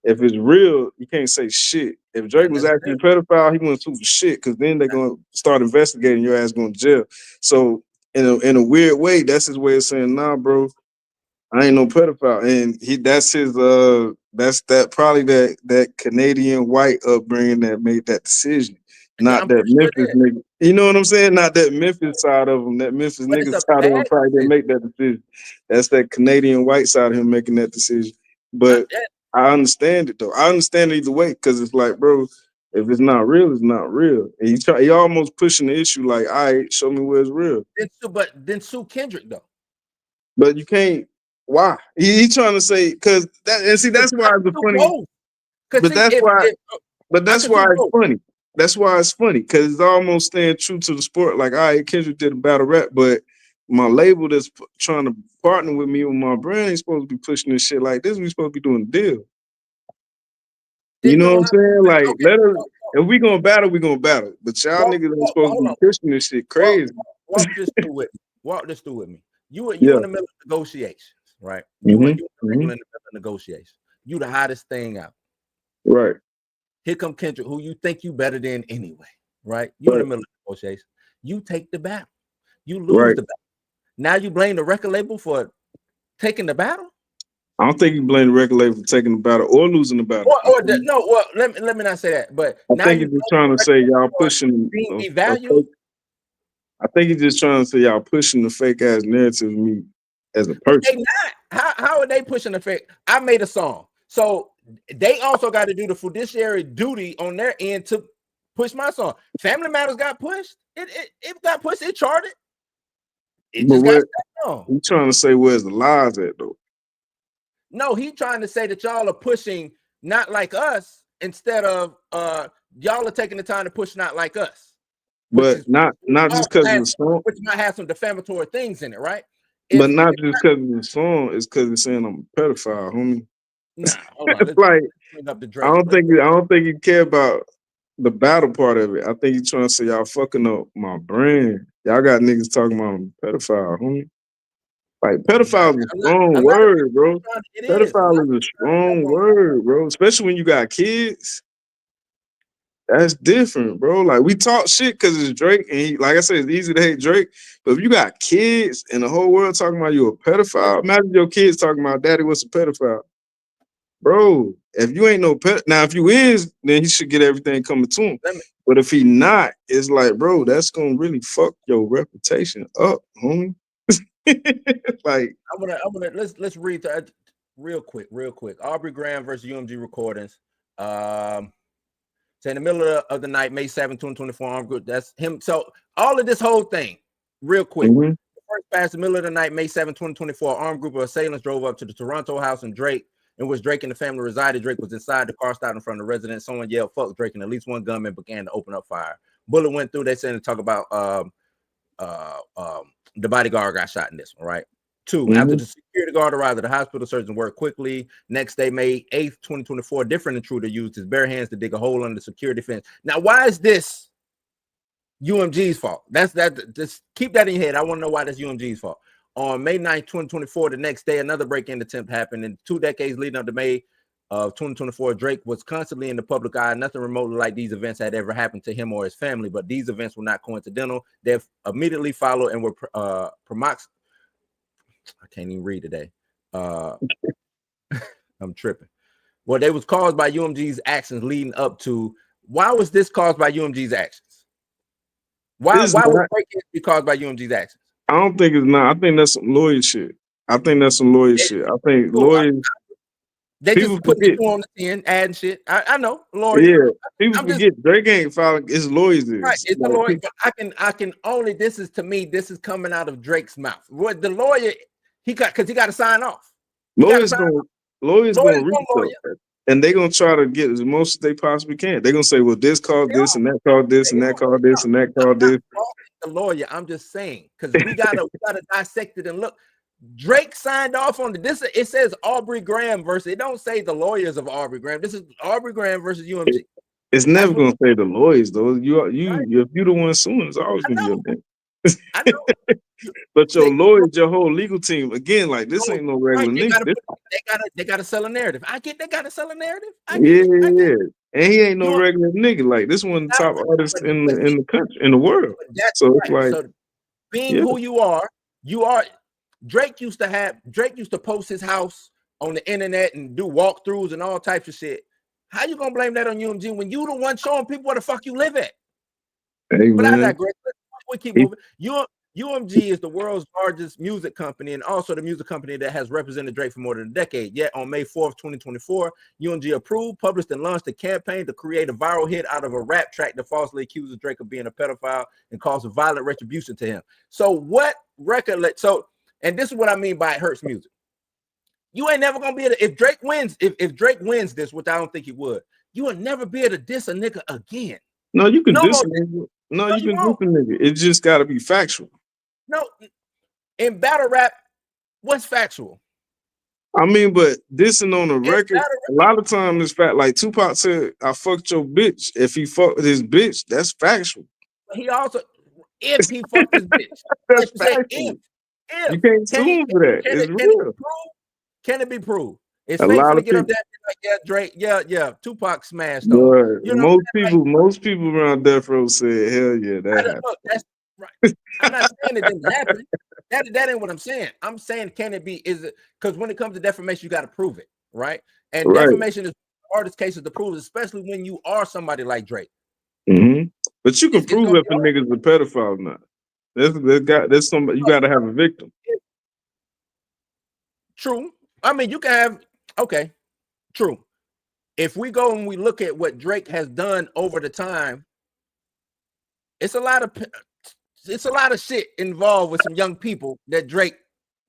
If it's real, you can't say shit. If Drake Not was actually a necessarily. pedophile, he wouldn't sue for shit because then they're gonna start investigating your ass going to jail. So in a weird way, that's his way of saying, nah, bro, I ain't no pedophile, and that's that probably that Canadian white upbringing that made that decision, Yeah, not I'm that pretty sure Memphis it is. nigga. You know what I'm saying? Not that Memphis side of him, that Memphis But it's nigga a side of him bad probably didn't decision. make that decision. That's that Canadian white side of him making that decision. But That, I understand it though. I understand it either way because it's like, bro, if it's not real, it's not real. And he almost pushing the issue like, all right, show me where it's real. then sue Kendrick though. But you can't. Why? He trying to say because that and see Because that's I why can it's a sue funny. both. Because But see, that's why. if But I that's can why sue it's both. funny. That's why it's funny because it's almost staying true to the sport. Like, all right, Kendrick did a battle rap, but my label that's trying to partner with me with my brand ain't supposed to be pushing this shit like this. We supposed to be doing a deal. You Then know what don't I'm have to saying? do it. Like, Okay, let us. If we gonna battle, we gonna battle. But y'all niggas ain't supposed to hold be on. pushing this shit Walk, crazy. walk this through with me. Walk this through with me. You Yeah. in the middle of negotiations, right? Mm-hmm. You in Mm-hmm. the middle of negotiations. You the hottest thing out. Right. Here come Kendrick, who you think you better than anyway, right? You in the Right. middle of negotiations. You take the battle. You lose Right. the battle. Now you blame the record label for taking the battle? I don't think you blame the record label for taking the battle or losing the battle. No, well, let me not say that. But I now think you he's just blame trying the to record say label y'all for pushing. being devalued. I think he's just trying to say y'all pushing the fake ass narrative of me as a But they person. not. How are they pushing the fake? I made a song. So they also got to do the fiduciary duty on their end to push my song. Family Matters got pushed. It got pushed. It charted. It But just got what stepped on. he trying to say, where's the lies at though? No, he trying to say that y'all are pushing not like us instead of y'all are taking the time to push not like us, which But is not just because of the song, which might have some defamatory things in it, right? but If not just because of the song. It's because it's saying I'm a pedophile, homie. nah, hold on, It's let's like bring up the I Drake. don't think you care about the battle part of it. I think he's trying to say y'all fucking up my brand. Y'all got niggas talking about I'm a pedophile, homie. Like pedophile is a A strong lot of people word, bro. trying to, it is a lot Pedophile of is a people trying to jump strong on. word, bro. Especially when you got kids. That's different, bro. Like we talk shit because it's Drake, and like I said, it's easy to hate Drake. But if you got kids and the whole world talking about you a pedophile, imagine your kids talking about daddy was a pedophile. Bro, if you ain't no pet now, if you is, then he should get everything coming to him. Let me, But if he not, it's like, bro, that's gonna really fuck your reputation up, homie. Like, let's read real quick. Aubrey Graham versus UMG Recordings. So in the middle of the night, May 7, 2024, armed group. That's him. So all of this whole thing, real quick. mm-hmm, First past the middle of the night, May 7, 2024, armed group of assailants drove up to the Toronto house in Drake, in which Drake and the family resided. Drake was inside the car, stopped in front of the residence. Someone yelled, "Fuck Drake," and at least one gunman began to open up fire. Bullet went through. They said to talk about the bodyguard got shot in this one, right? Two, after mm-hmm. the security guard arrived at the hospital, surgeons worked quickly. Next day, May 8th, 2024, a different intruder used his bare hands to dig a hole under the security fence. Now, why is this UMG's fault? Just keep that in your head. I want to know why that's UMG's fault. On May 9th, 2024, the next day, another break-in attempt happened. In 2 decades leading up to May of 2024, Drake was constantly in the public eye. Nothing remotely like these events had ever happened to him or his family, but these events were not coincidental. They've immediately followed and were I can't even read today. I'm tripping. Well, they was caused by UMG's actions leading up to. Why was this caused by UMG's actions? Why would Drake be caused by UMG's actions? I don't think it's not. I think that's some lawyer shit. I think lawyers. They people just put forget. you on the tin, adding shit. I know, lawyer. Yeah, people I'm forget Drake ain't filing. It's lawyers. Right, it's the like, lawyer. I can only. This is to me. This is coming out of Drake's mouth. What the lawyer he got because he got to sign off. Lawyers gonna reach lawyer. up, and they gonna try to get as most as they possibly can. They gonna say, well, this called this, and that called this, and that called this, and that called this. The lawyer. I'm just saying because we gotta dissect it and look. Drake signed off on this. It says Aubrey Graham versus. It don't say the lawyers of Aubrey Graham. This is Aubrey Graham versus UMG. It's never gonna say the lawyers though. If you the one suing, it's always gonna be your name. I know. But your lawyers, your whole legal team, again, like this ain't no regular nigga. They gotta sell a narrative. I get they gotta sell a narrative. Yeah. And he ain't no regular nigga. Like this one of the top artists in the country, in the world. So it's like, so being who you are. Drake used to post his house on the internet and do walkthroughs and all types of shit. How you gonna blame that on UMG when you the one showing people where the fuck you live at? Hey, but man. I digress. We keep moving. UMG is the world's largest music company and also the music company that has represented Drake for more than a decade. Yet on May 4th, 2024, UMG approved, published, and launched a campaign to create a viral hit out of a rap track that falsely accuses Drake of being a pedophile and causes violent retribution to him. So what record? And this is what I mean by it hurts music. You ain't never gonna be able to, if Drake wins, if Drake wins this, which I don't think he would, you will never be able to diss a nigga again. No, you can diss a nigga. No, you can diss a nigga. It just gotta be factual. No, in battle rap, what's factual? I mean, but dissing on a record, a lot of times it's fact. Like Tupac said, I fucked your bitch. If he fucked with his bitch, that's factual. He also, if he fucked his bitch. That's factual. If you can't sue him for that. It's real. Can it be proved? It's a fake lot to of get people, up there like, yeah, Drake, yeah, Tupac smashed on. You know most people around Death Row said, hell yeah, that happened. Look, that's right. I'm not saying it didn't happen. That ain't what I'm saying. I'm saying, can it be? Is it because when it comes to defamation, you got to prove it, right? And defamation is the hardest cases to prove, especially when you are somebody like Drake. Mm-hmm. But you can prove if a nigga's a pedophile or not. There's somebody, you got to have a victim. True. I mean, you can have, true. If we go and we look at what Drake has done over the time, it's a lot of shit involved with some young people that Drake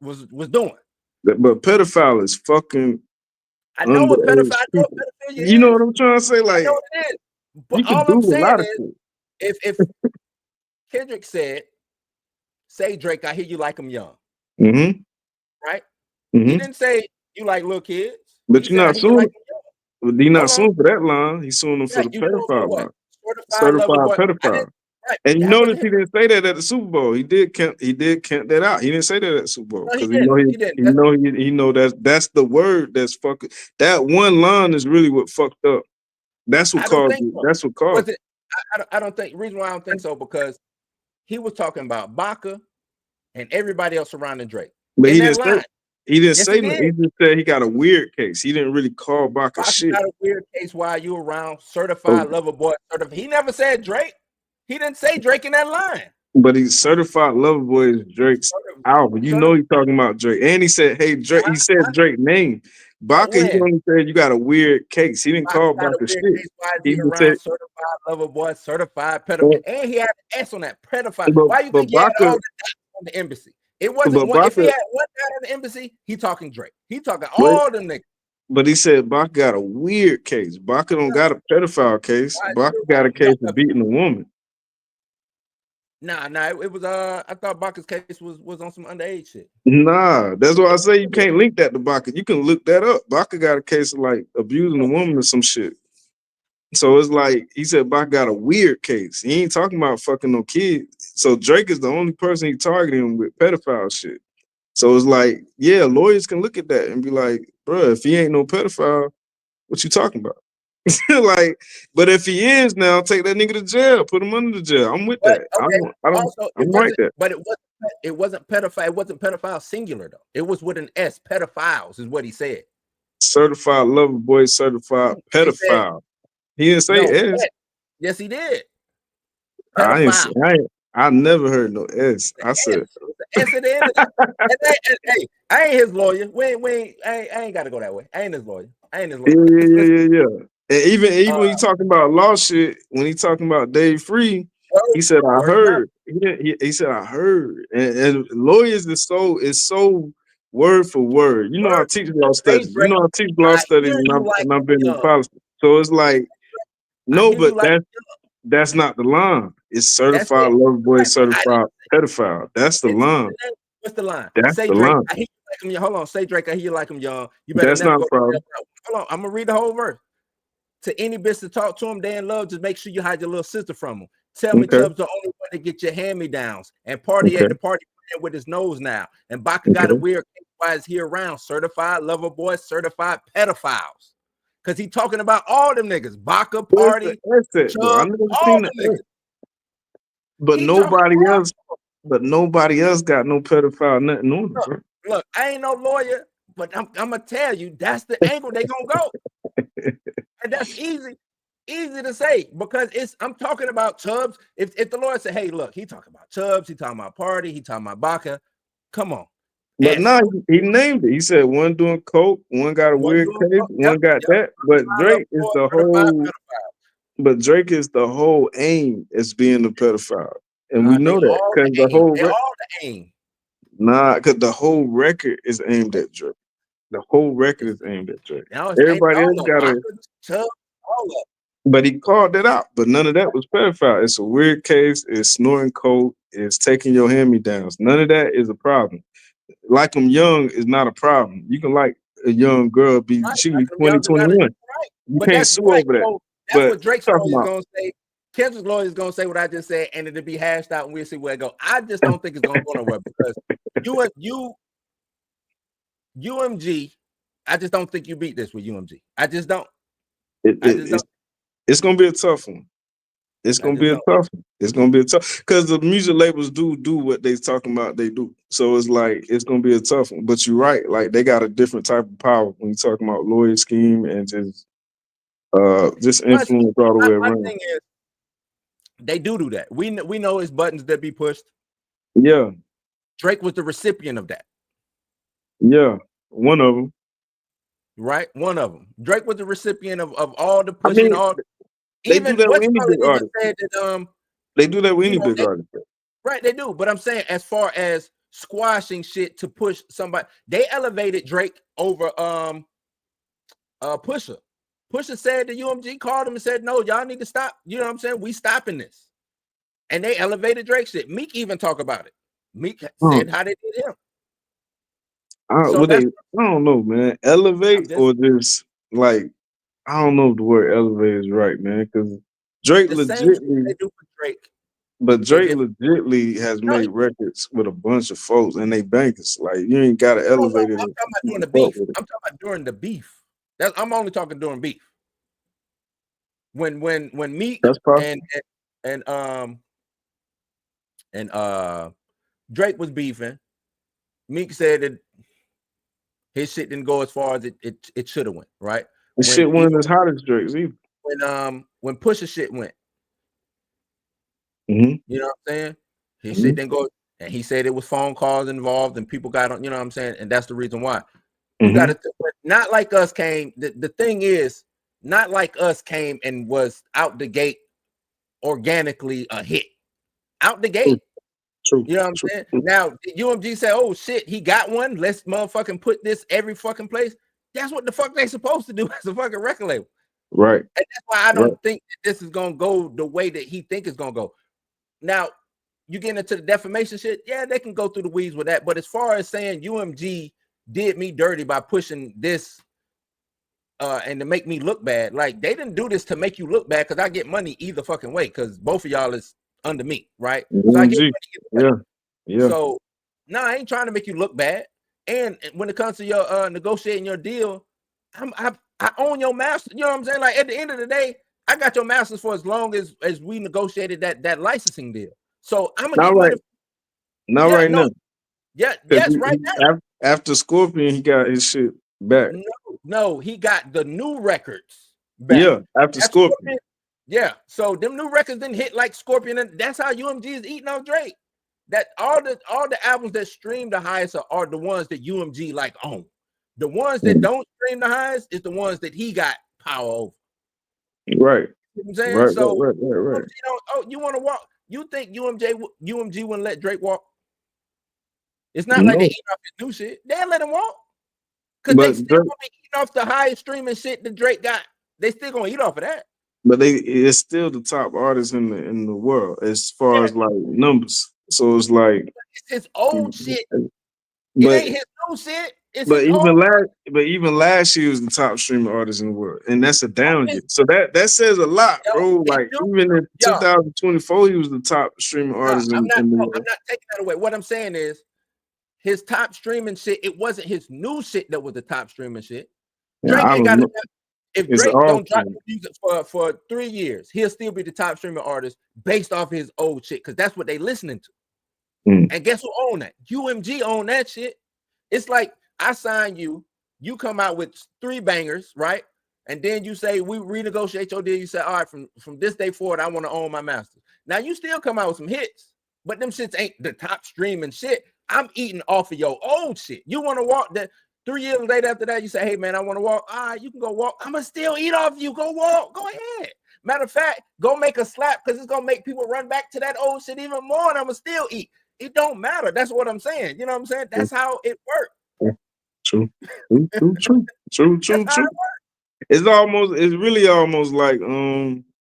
was doing. But pedophile is fucking. I know what pedophile is. You know what I'm trying to say? Like, I know what it is. But you can all do I'm a lot saying of is, if Kendrick said, "Say Drake, I hear you like him young," right? He didn't say you like little kids. But you're not suing. He's not suing for that line. He's suing them for the pedophile line. Certified pedophile. And you notice he didn't say that at the Super Bowl. He did count that out. He didn't say that at the Super Bowl because he know that's the word that's fucking. That one line is really what fucked up. That's what caused it. That's what caused it. I don't think. Reason why I don't think so because he was talking about Baca and everybody else surrounding Drake. But he didn't say. He didn't say that. He just said he got a weird case. He didn't really call Baca shit. Got a weird case while you around certified lover boy. He never said Drake. He didn't say Drake in that line. But he's certified lover boy is Drake's album. You know he's talking about Drake. And he said, hey, Drake, he said Drake's name. Baca, he only said you got a weird case. He didn't call Baca shit. He said certified lover boy, certified pedophile. And he had an S on that pedophile. Why you think he had all the dots on the embassy? It wasn't one. If he had one guy on the embassy, he talking Drake. He talking all them niggas. But he said Baca got a weird case. Baca don't got a pedophile case. Baca got a case of beating a woman. Nah, it was I thought Baca's case was on some underage shit. Nah, that's why I say you can't link that to Baca. You can look that up. Baca got a case of like abusing a woman or some shit. So it's like he said Baca got a weird case. He ain't talking about fucking no kids. So Drake is the only person he targeting with pedophile shit. So it's like, yeah, lawyers can look at that and be like, bro, if he ain't no pedophile, What you talking about? Like, but if he is now, take that nigga to jail, put him under the jail. I'm with But that. okay, I don't. also I'm right there. it wasn't pedophile. It wasn't pedophile singular though. It was with an S. Pedophiles is what he said. Certified lover boy, certified He said pedophile. He didn't say no. S. S. Yes, he did. I ain't. Pedophile. I never heard no S. I said. The S at the end of that. Hey, I ain't his lawyer. I ain't got to go that way. I ain't his lawyer. I ain't his lawyer. Yeah. And even when you talking about law shit, when he talking about Dave Free, he said I heard. He said I heard. And lawyers is so word for word. You know I teach law Say studies. You Drake. know I teach law I studies, hear you like and I've been in young. policy. So it's like I no, hear but you like that's not the line. It's that's certified it. lover boy, Right, but I didn't certified pedophile. That's the line. What's the line? That's Say the Drake. line. I hear you like him. Hold on. Say Drake. I hear you like him young. You better That's never not a go. problem. Hold on. I'm gonna read the whole verse. To any bitch to talk to him, they in love. Just make sure you hide your little sister from him. Tell me Okay. Chubb's the only one to get your hand-me-downs and party Okay. at the party with his nose now. And Baca got a Okay. weird case. Why is he around? Certified lover boy, certified pedophiles. Because he talking about all them niggas. Baca, Where's the party, S at, though? I Chubb, never all seen the them S. niggas. But He talking nobody all. else. But nobody else got no pedophile nothing on them, bro. Look, I ain't no lawyer, but I'm gonna tell you that's the angle they gonna go. And that's easy to say because I'm talking about Chubbs. If the lawyer said, hey, look, he talking about Chubbs, he talking about party, he talking about Baca. Come on. But now he named it. He said one doing coke, one got a weird case, one got that. But Drake is the whole. But Drake is the whole aim as being a pedophile, and we They know that all because the aim. They all the aim. because the whole record is aimed at Drake. The whole record is aimed at Drake. Now it's aimed Everybody at else all of got Baca, a. Chubbs, all of them. But he called it out. But none of that was pedophile. It's a weird case. It's snorting coke. It's taking your hand-me-downs. None of that is a problem. Like them young is not a problem. You can like a young girl she can be 20, 21. Right. You But can't that's sue right. over that. So that's But what Drake's talking lawyer is about gonna say. Kendrick's lawyer is gonna say what I just said, and it'll be hashed out, and we'll see where it goes. I just don't think it's gonna go nowhere because UMG. I just don't think you beat this with UMG. I just don't. it's gonna be a tough one. It's gonna be a tough one. It's gonna be a tough because the music labels do what they talking about they do. So it's like it's gonna be a tough one. But you're right, like they got a different type of power when you're talking about lawyer scheme and just influence all the way My around. thing is, they do that. We know it's buttons that be pushed. Yeah. Drake was the recipient of that. Yeah, one of them. Right, one of them. Drake was the recipient of all the pushing. They do that with any big artist. They do that with any big artist. Right, they do. But I'm saying, as far as squashing shit to push somebody, they elevated Drake over Pusha. Pusha said the UMG called him and said, no, y'all need to stop. You know what I'm saying? We stopping this. And they elevated Drake shit. Meek even talk about it. Meek said how they did him. I don't know, man. Elevate or just like I don't know if the word elevate is right, man. Because Drake legitly, Drake, but Drake legitly has made records with a bunch of folks, and they bankers. Like you ain't got to elevate it. I'm talking about during the beef. I'm talking about during the beef. I'm only talking during beef. When Meek and Drake was beefing, Meek said that his shit didn't go as far as it should have went, right? The shit wasn't as hot as Drake's either. When Pusha shit went, you know what I'm saying? His shit didn't go, and he said it was phone calls involved, and people got on, you know what I'm saying? And that's the reason why. You got to, not like us came. The thing is, not like us came and was out the gate organically a hit. Out the gate. True. You know what I'm saying? Now, UMG said, oh shit, he got one. Let's motherfucking put this every fucking place. That's what the fuck they supposed to do as a fucking record label. Right. And that's why I don't think that this is gonna go the way that he think it's gonna go. Now, you get into the defamation shit, yeah, they can go through the weeds with that. But as far as saying UMG did me dirty by pushing this and to make me look bad, like they didn't do this to make you look bad because I get money either fucking way because both of y'all is under me, right? So I get money either way. Yeah. So no, I ain't trying to make you look bad. And when it comes to your negotiating your deal, I own your master. You know what I'm saying? Like at the end of the day, I got your masters for as long as we negotiated that licensing deal. So I'm gonna Not get right, money. not Yeah, right no, now. yeah, 'Cause yes, right now. after Scorpion, he got his shit back. No, he got the new records back. Yeah, after That's Scorpion. Scorpion. Yeah, so them new records didn't hit like Scorpion, and that's how UMG is eating on Drake. That all the albums that stream the highest are the ones that UMG like own. The ones that don't stream the highest is the ones that he got power over. Right. You know what I'm saying? Right, So right. UMG you want to walk? You think UMG wouldn't let Drake walk? It's not like they No, eat off his new shit. They'll let him walk. Because they but still gonna be eating off the highest streaming shit that Drake got. They still gonna eat off of that. it's still the top artist in the world as far Yeah, as like numbers. So it's like, it's his old shit. It but ain't his new shit. It's but his old. even last year was the top streaming artist in the world, and that's a down It's, year. So that says a lot, yo, bro. it Like do. even in Yo, 2024, he was the top streaming no, artist in the I'm world. not taking that away. What I'm saying is his top streaming shit. It wasn't his new shit that was the top streaming shit. Yeah, Drake I ain't don't got know. to. If It's Drake all don't drop streaming. music for 3 years, he'll still be the top streaming artist based off his old shit because that's what they listening to. Mm. And guess who own that? UMG own that shit. It's like I sign you, you come out with 3 bangers, right? And then you say we renegotiate your deal. You say, all right, from this day forward, I want to own my masters. Now you still come out with some hits, but them shits ain't the top streaming shit. I'm eating off of your old shit. You want to walk that 3 years later after that, you say, hey man, I want to walk. All right, you can go walk. I'ma still eat off you. Go walk. Go ahead. Matter of fact, go make a slap because it's gonna make people run back to that old shit even more, and I'ma still eat. It don't matter. That's what I'm saying. You know what I'm saying? That's how it works. True. True. It's really almost like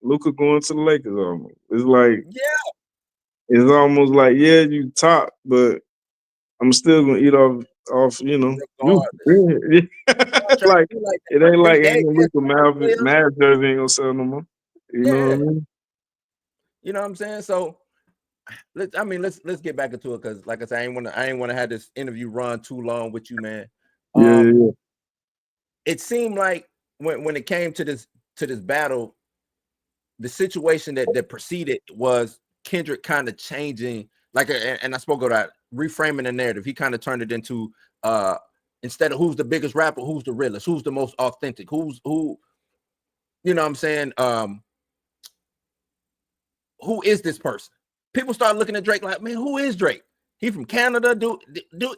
Luka going to the Lakers almost. Yeah, It's almost like, yeah, you top, but I'm still gonna eat off, you. regardless. Yeah. Trying to Like be like it that. ain't Them like dead ain't cats Luka players. Mad jersey ain't gonna sell no more. You know what I Yeah, mean? you know what I'm saying. So let's get back into it because, like I said, I ain't want to have this interview run too long with you, man. Yeah. It seemed like when it came to this battle, the situation that preceded was Kendrick kind of changing, like, and I spoke about reframing the narrative. He kind of turned it into instead of who's the biggest rapper, who's the realest, who's the most authentic, who, you know what I'm saying? Who is this person? People start looking at Drake like, man, who is Drake? He from Canada, dude.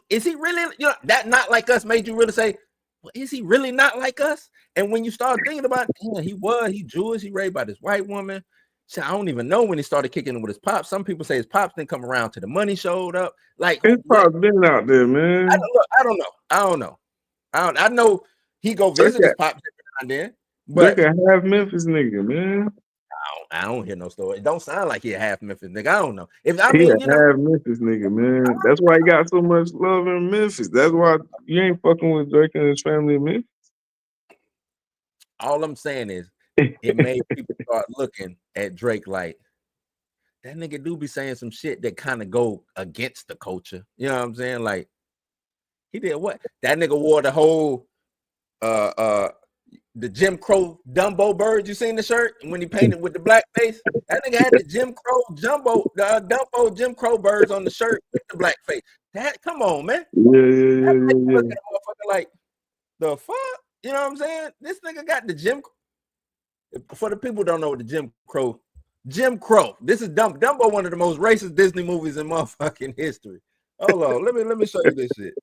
Is he really, that not like us made you really say, well, is he really not like us? And when you start thinking about, damn, he Jewish, he raised by this white woman. So I don't even know when he started kicking it with his pops. Some people say his pops didn't come around till the money showed up. Like, His probably been out there, man. I don't know. I know he go Drake visit his pops every now and then, Drake but a half Memphis nigga, man. I don't hear no story. It don't sound like he a half Memphis nigga. I don't know. If I He a mean, half Memphis nigga, man. That's why he got so much love in Memphis. That's why you ain't fucking with Drake and his family in Memphis. all I'm saying is it made people start looking at Drake like that nigga do be saying some shit that kind of go against the culture. You know what I'm saying? Like he did what? That nigga wore the whole the Jim Crow Dumbo bird. You seen the shirt when he painted with the black face? That nigga had the Jim Crow Dumbo Jim Crow birds on the shirt with the black face. That come on, man. That make you look Yeah. at a motherfucker like the fuck. You know what I'm saying? This nigga got the for the people who don't know what the Jim Crow. This is Dumbo, one of the most racist Disney movies in motherfucking history. Hold on, let me show you this shit.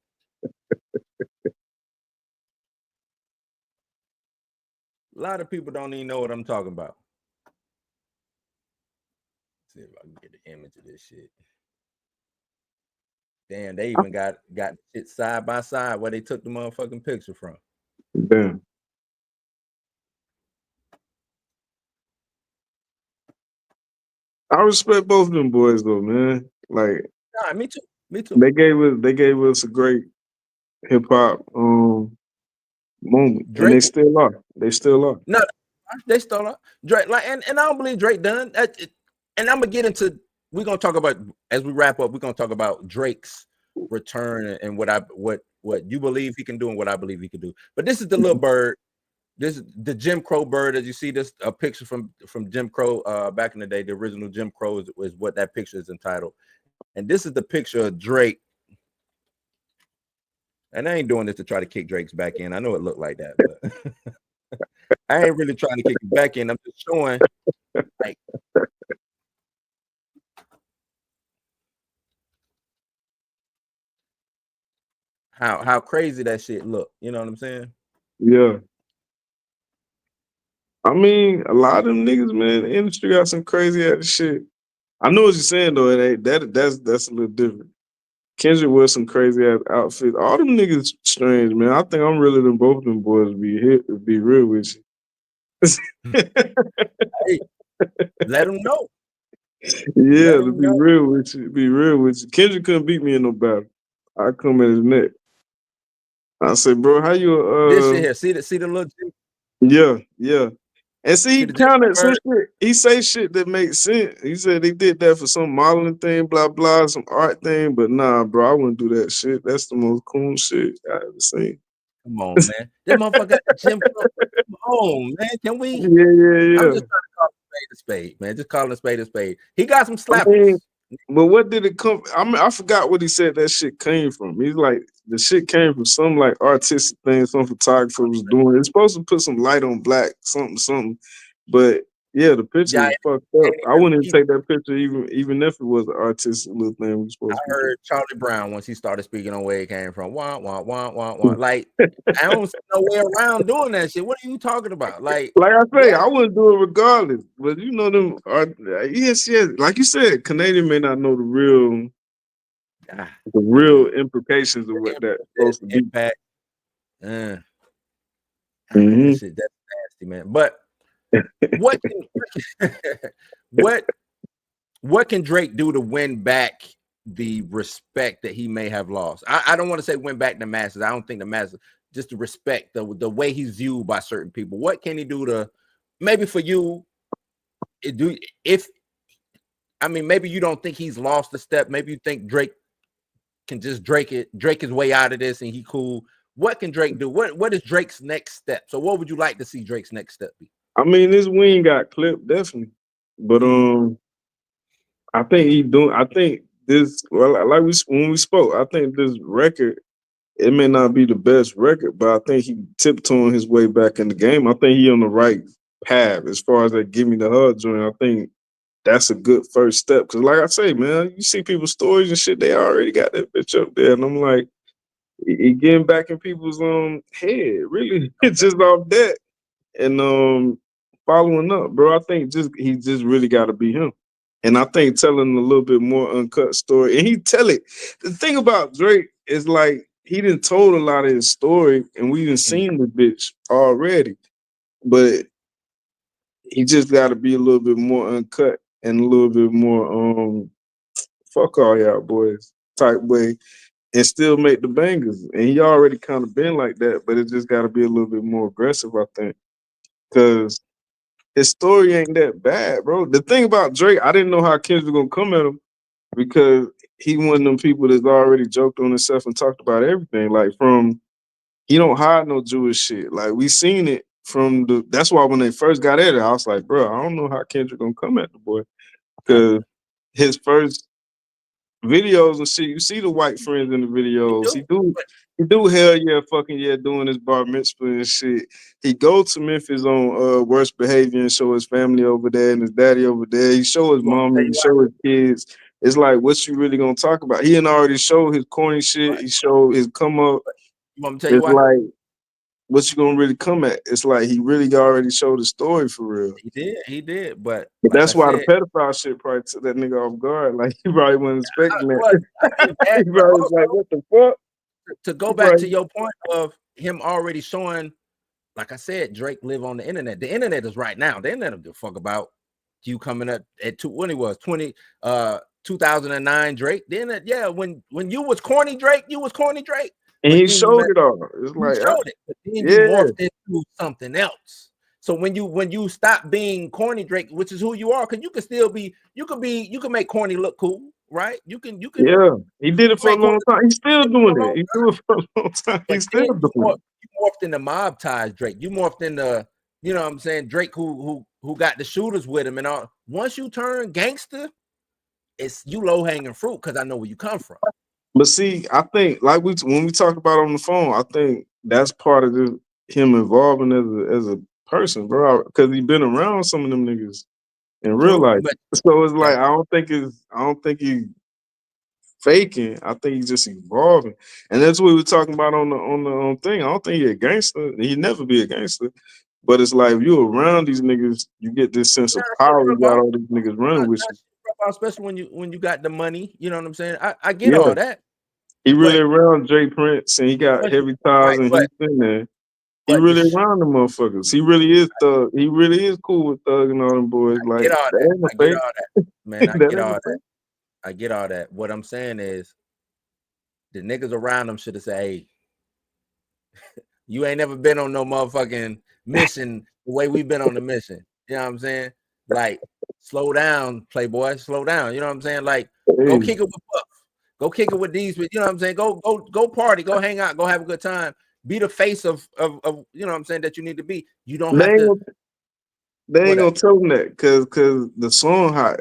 A lot of people don't even know what I'm talking about. Let's see if I can get the image of this shit. Damn, they even got it side by side where they took the motherfucking picture from. Damn. I respect both of them boys though, man. Like Nah, me too. Me too. they gave us a great hip hop moment. And Drake, they still are. They still are. no, they stole up. Drake, like, and I don't believe Drake done. And I'm gonna get into. We're gonna talk about as we wrap up. We're gonna talk about Drake's return and what you believe he can do and what I believe he can do. But this is the little bird. This is the Jim Crow bird. As you see, this a picture from Jim Crow back in the day. The original Jim Crow is what that picture is entitled. And this is the picture of Drake. And I ain't doing this to try to kick Drake's back in. I know it looked like that, but I ain't really trying to kick him back in. I'm just showing like how crazy that shit look. You know what I'm saying? Yeah. I mean, a lot of them niggas, man, the industry got some crazy ass shit. I know what you're saying though. It ain't that's a little different. Kendrick wears some crazy ass outfits. All them niggas strange, man. I think I'm realer than both of them boys to be real with you. Hey, let them know. Yeah, Let to them be know. real with you. Be real with you. Kendrick couldn't beat me in no battle. I come at his neck. I say, bro, how This shit you here. See the little yeah. And see, see he the Jim kind Crow of some bird. shit. He say shit that makes sense. He said he did that for some modeling thing, blah blah, some art thing. But nah, bro, I wouldn't do that shit. That's the most cool shit I ever seen. Come on, man. This motherfucker got the Jim Crow. Come on, man. Can we? I'm Yeah. just trying to call a spade, man. Just calling a spade a spade. He got some I mean, slappers. but what did it come? I mean, I forgot what he said that shit came from. He's like the shit came from some like artistic thing, some photographer was doing. It's supposed to put some light on black, something. But yeah, the picture Yeah, is fucked and up. I wouldn't even take that picture even if it was an artistic little thing we I supposed to be doing. heard Charlie Brown once he started speaking on where it came from. Wah, wah, wah, wah, wah. Like, I don't see no way around doing that shit. What are you talking about? Like, Like I say, yeah, I wouldn't do it regardless. But you know them art, yes. Like you said, Canadian may not know ah, the real implications of what that's supposed to be. impact. Uh, Hmm. that shit, that's nasty, man. But what can what what can Drake do to win back the respect that he may have lost? I don't want to say win back the masses. I don't think the masses, just the respect, the way he's viewed by certain people. What can he do to maybe for you? Do if I mean maybe you don't think he's lost a step. Maybe you think Drake can just Drake his way out of this and he cool. What can Drake do? What is Drake's next step? So what would you like to see Drake's next step be? I mean, this wing got clipped definitely, but I think he doing. I think this. Well, like when we spoke, I think this record. It may not be the best record, but I think he tiptoeing his way back in the game. I think he on the right path as far as that "Give Me the Hug" joint. I think that's a good first step. Because, like I say, man, you see people's stories and shit. They already got that bitch up there, and I'm like, he getting back in people's head. Really, it's just off that and following up, bro. I think he just really got to be him. And I think telling a little bit more uncut story, and he tell it. The thing about Drake is like he didn't told a lot of his story, and we didn't seen the bitch already. But he just got to be a little bit more uncut and a little bit more fuck all y'all boys type way, and still make the bangers. And he already kind of been like that, but it just got to be a little bit more aggressive, I think, because his story ain't that bad, bro. The thing about Drake, I didn't know how Kendrick gonna come at him because he one of them people that's already joked on himself and talked about everything. Like from he don't hide no Jewish shit. Like we seen it from the. That's why when they first got at it, I was like, bro, I don't know how Kendrick gonna come at the boy because his first videos and shit. You see the white friends in the videos. He do hell yeah, fucking yeah, doing his bar mitzvah and shit. He go to Memphis on worst behavior and show his family over there and his daddy over there. He show his You want me to mom, tell he you why? show his kids. It's like, what you really gonna talk about? He didn't already show his corny shit. He showed his come up. You want me to tell you It's why? like, what you gonna really come at? It's like he really already showed the story for real. He did. But But like I that's why the said, pedophile shit probably took that nigga off guard. Like he probably wasn't expecting well, that. I think He that, but probably was like, also what the fuck? to go He back to probably, your point of him already showing, like I said, Drake live on the internet. The internet is right now. The internet don't give a fuck about you coming up at when he was 2009 Drake. Then yeah, when you was corny Drake, you was corny Drake. and But he then you showed it all. It's you like, showed it, but then you yeah, morphed into something else. So when you stop being corny Drake, which is who you are, because you can still be, you can make corny look cool, right? You can yeah. He did it for a make corny long time. He's still look cool for doing a it. long He time, do it for a long time. but He's still then doing it. morphed into mob ties, Drake. You morphed into, you know what I'm saying, Drake who got the shooters with him and all. Once you turn gangster, it's you low-hanging fruit because I know where you come from. But see, I think like when we talk about on the phone, I think that's part of him evolving as a person, bro. Because he been around some of them niggas in real True, life. but So it's yeah, like I don't think he faking. I think he's just evolving, and that's what we were talking about on the thing. I don't think he a gangster. He never be a gangster. But it's like if you're around these niggas, you get this sense nah, of shit power. You rub got off. all these niggas running with you. Shit rub off, especially when you got the money. You know what I'm saying? I get Yeah, all that, he really but around Jay Prince, and he got once you heavy ties right, in Houston, and he but the really around the motherfuckers. He really is thug. He really is cool with Thug and all them boys. Like get all that that. ain't a I get fake. all that, man. I That get ain't all a that. fake. I get all that. What I'm saying is the niggas around him should have said, "Hey, you ain't never been on no motherfucking mission the way we've been on the mission." You know what I'm saying? Like, slow down, Playboy. Slow down. You know what I'm saying? Like, go Hey, kick it with Puff. Go kick it with these. You know what I'm saying? Go party. Go hang out. Go have a good time. Be the face of you know what I'm saying that you need to be. You don't they have ain't to. gonna, they ain't What gonna up? tell him that because the song hot.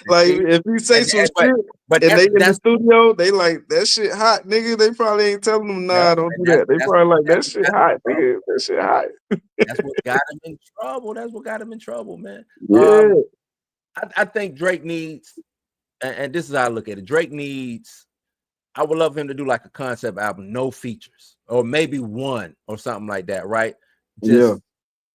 Like See? if you say And, some and but shit but and they that's in the that's studio, they like that shit hot, nigga. They probably ain't telling them, yeah. nah, don't And do that. They probably like that's that shit hot, nigga. That shit hot. that's what got him in trouble. That's what got him in trouble, man. Yeah, I think Drake needs, and this is how I look at it. Drake needs. I would love him to do like a concept album, no features, or maybe one or something like that, right? yeah, Just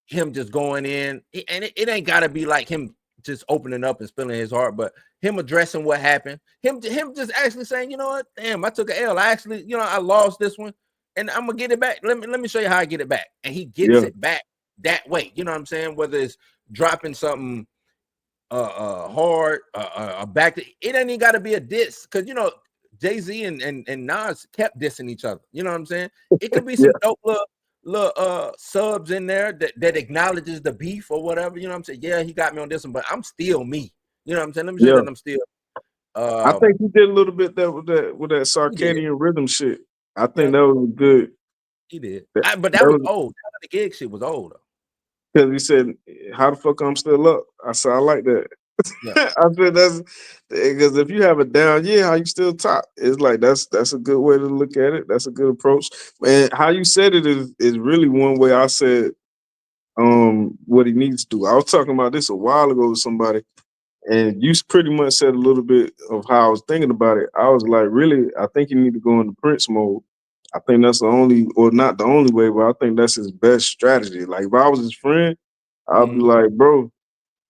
him just going in, and it ain't got to be like him just opening up and spilling his heart, but him addressing what happened, him just actually saying, you know what, damn, I took an L. I actually, you know, I lost this one, and I'm gonna get it back. Let me show you how I get it back, and he gets yeah, it back that way. You know what I'm saying? Whether it's dropping something hard, back to it ain't even got to be a diss because you know Jay-Z and Nas kept dissing each other. You know what I'm saying? It could be yeah, some dope little subs in there that acknowledges the beef or whatever. You know what I'm saying? Yeah, he got me on this one, but I'm still me. You know what I'm saying? Let me show you yeah. that I'm still I um think he did a little bit that with that he did. circadian rhythm shit. I think Yeah, that was good. he did. That, But that that was was old. The gig shit was old though. because he said, "How the fuck I'm still up?" I said, "I like that." Yeah. I said that's because if you have a down year, how you still top? It's like that's a good way to look at it. That's a good approach. And how you said it is really one way I said what he needs to do. I was talking about this a while ago with somebody, and you pretty much said a little bit of how I was thinking about it. I was like, really, I think you need to go into Prince mode. I think that's the only, or not the only way, but I think that's his best strategy. Like if I was his friend, I'd be Mhm. like, bro,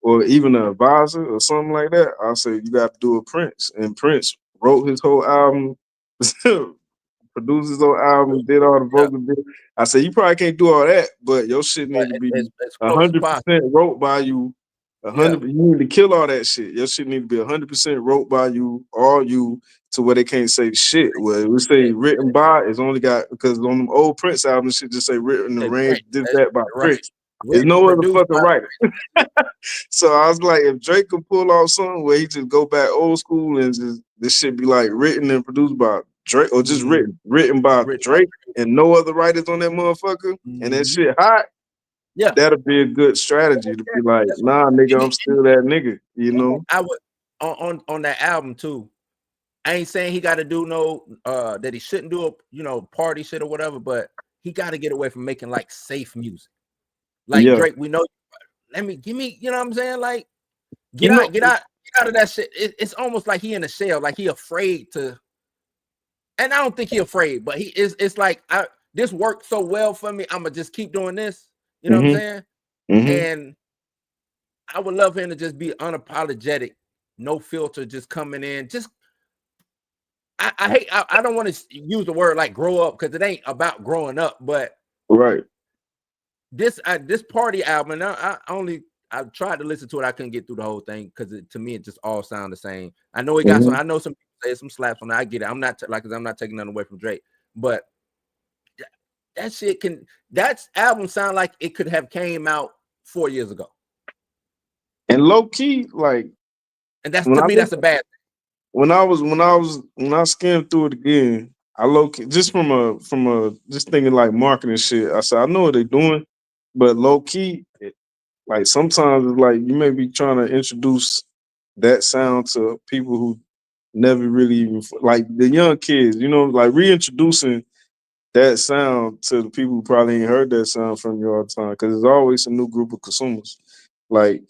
or even an advisor or something like that, I'll say you got to do a Prince. And Prince wrote his whole album, produced his whole album, did all the Yeah, vocals. I said you probably can't do all that, but your shit but need to be as a close as hundred possible. percent wrote by you. Yeah. 100. You need to kill all that shit. Your shit need to be 100% wrote by you, all you, to where they can't say shit. Well, we say Hey, written by, it's only got because on them old Prince albums, shit just say written, hey, arranged, Prince, this, that's that by right. Prince. There's Written, no other produced fucking by writer. So I was like, if Drake could pull off something where he just go back old school and just this shit be like written and produced by Drake, or just Mhm. written by Written by Drake and no other writers on that motherfucker, and that Mhm. shit hot, Yeah. that'll be a good strategy to be like, That's what nah, nigga, I'm and still that nigga, you know? I would on that album too. I ain't saying he got to do no that he shouldn't do a party shit or whatever, but he got to get away from making like safe music. Like Yeah. Drake, we know. Give me, you know what I'm saying? Like You know, get out of that shit. It's almost like he in a shell, like he afraid to. And I don't think he afraid, but he is. It's like this worked so well for me. I'm gonna just keep doing this. You know what I'm hmm saying? hmm And I would love him to just be unapologetic, no filter, just coming in. Just I don't want to use the word like grow up because it ain't about growing up, but right. this party album, and I tried to listen to it. I couldn't get through the whole thing because to me it just all sound the same. I know he got some. hmm I know some people say some slaps on it. I get it. I'm not I'm not taking nothing away from Drake, but that shit that album sound like it could have came out 4 years ago, And low key, like and that's when to I me look, that's a bad when I skimmed through it again, I low key just from a just thinking like marketing shit. I said I know what they're doing, but low key, like sometimes it's like you may be trying to introduce that sound to people who never really even like the young kids, you know, like reintroducing that sound to the people who probably ain't heard that sound from you all the time because there's always a new group of consumers. Like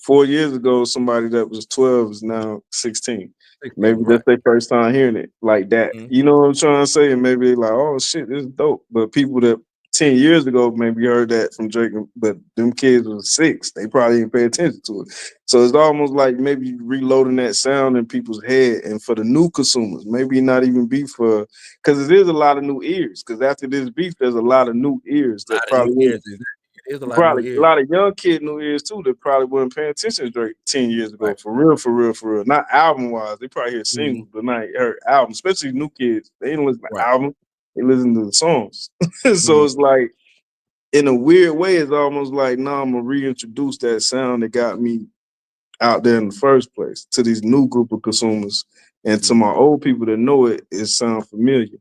4 years ago, somebody that was 12 is now 16. 16, Maybe that's right? their first time hearing it like that. Mhm. You know what I'm trying to say? And maybe they like, oh shit, this is dope. But people that 10 years ago maybe heard that from Drake, but them kids was 6. They probably didn't pay attention to it. So it's almost like maybe reloading that sound in people's head. And for the new consumers, maybe not even be for, because it is a lot of new ears. Because after this beef, there's a lot of new ears A lot that of new probably ears. Exactly. There's a lot of new probably a ears. lot of young kid new ears too that probably wasn't paying attention to Drake 10 years ago. Right. For real, for real, for real. Not album wise. They probably hear Mhm. singles, but not heard albums. Especially new kids. They didn't listen to Right. album. They listen to the songs. So Mhm. it's like in a weird way, it's almost like now I'm gonna reintroduce that sound that got me out there in the first place to these new group of consumers and to Mhm. my old people that know it. It sound familiar.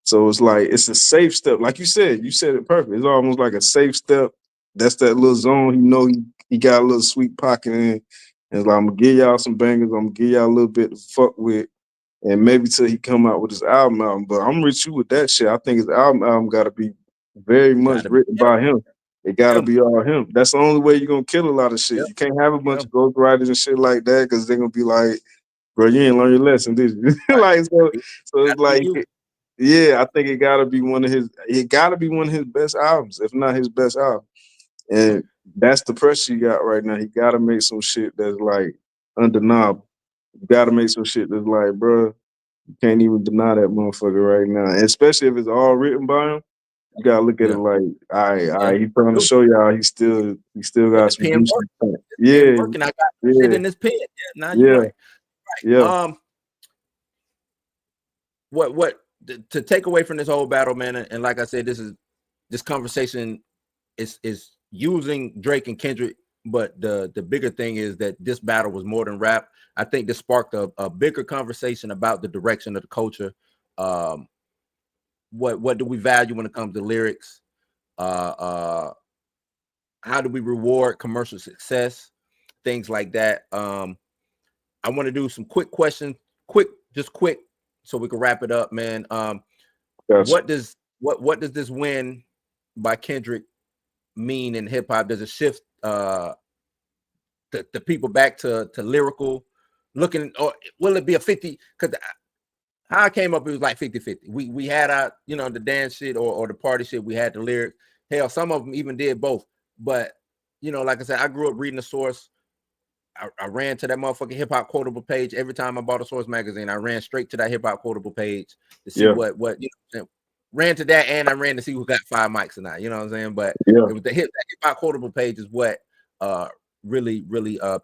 So it's like it's a safe step. Like you said it perfect. It's almost like a safe step. That's that little zone. You know he got a little sweet pocket in. And it's like I'm gonna give y'all some bangers. I'm gonna give y'all a little bit to fuck with. And maybe till he come out with his album. But I'm with you with that shit. I think his album gotta be very much Gotta be written by him. It gotta him. be all him. That's the only way you're gonna kill a lot of shit. Yep. You can't have a bunch Him. of ghostwriters and shit like that because they're gonna be like, bro, you ain't learn your lesson, did you? Right. Like so It so it's gotta be like you. yeah, I think it gotta be one of his. It gotta be one of his best albums, if not his best album. And that's the pressure you got right now. He gotta make some shit that's like undeniable. You gotta make some shit that's like, bro, you can't even deny that motherfucker right now. And especially if it's all written by him, you gotta look at it Yeah. like, all Yeah. right, he's trying to Do. show y'all he still Yeah, got the some pen juicy work. talent. The pen Yeah, working. I got shit yeah, in this pen. Yeah. Now you're yeah, right. yeah. What to take away from this whole battle, man, and like I said, this conversation is using Drake and Kendrick, but the bigger thing is that this battle was more than rap. I think this sparked a bigger conversation about the direction of the culture. Um, what do we value when it comes to lyrics? Uh, how do we reward commercial success? Things like that. I want to do some quick questions, just quick, so we can wrap it up, man. Gotcha. What does this win by Kendrick mean in hip hop? Does it shift the people back to lyrical looking, or will it be a 50? Because how I came up, it was like 50-50. We had our, the dance shit or the party shit. We had the lyrics. Hell, some of them even did both. But like I said, I grew up reading the Source. I ran to that motherfucking hip hop quotable page every time I bought a Source magazine. I ran straight to that hip hop quotable page to see Yeah, what ran to that, and I ran to see who got 5 mics tonight. You know what I'm saying? But yeah, it was that hip hop quotable page is what really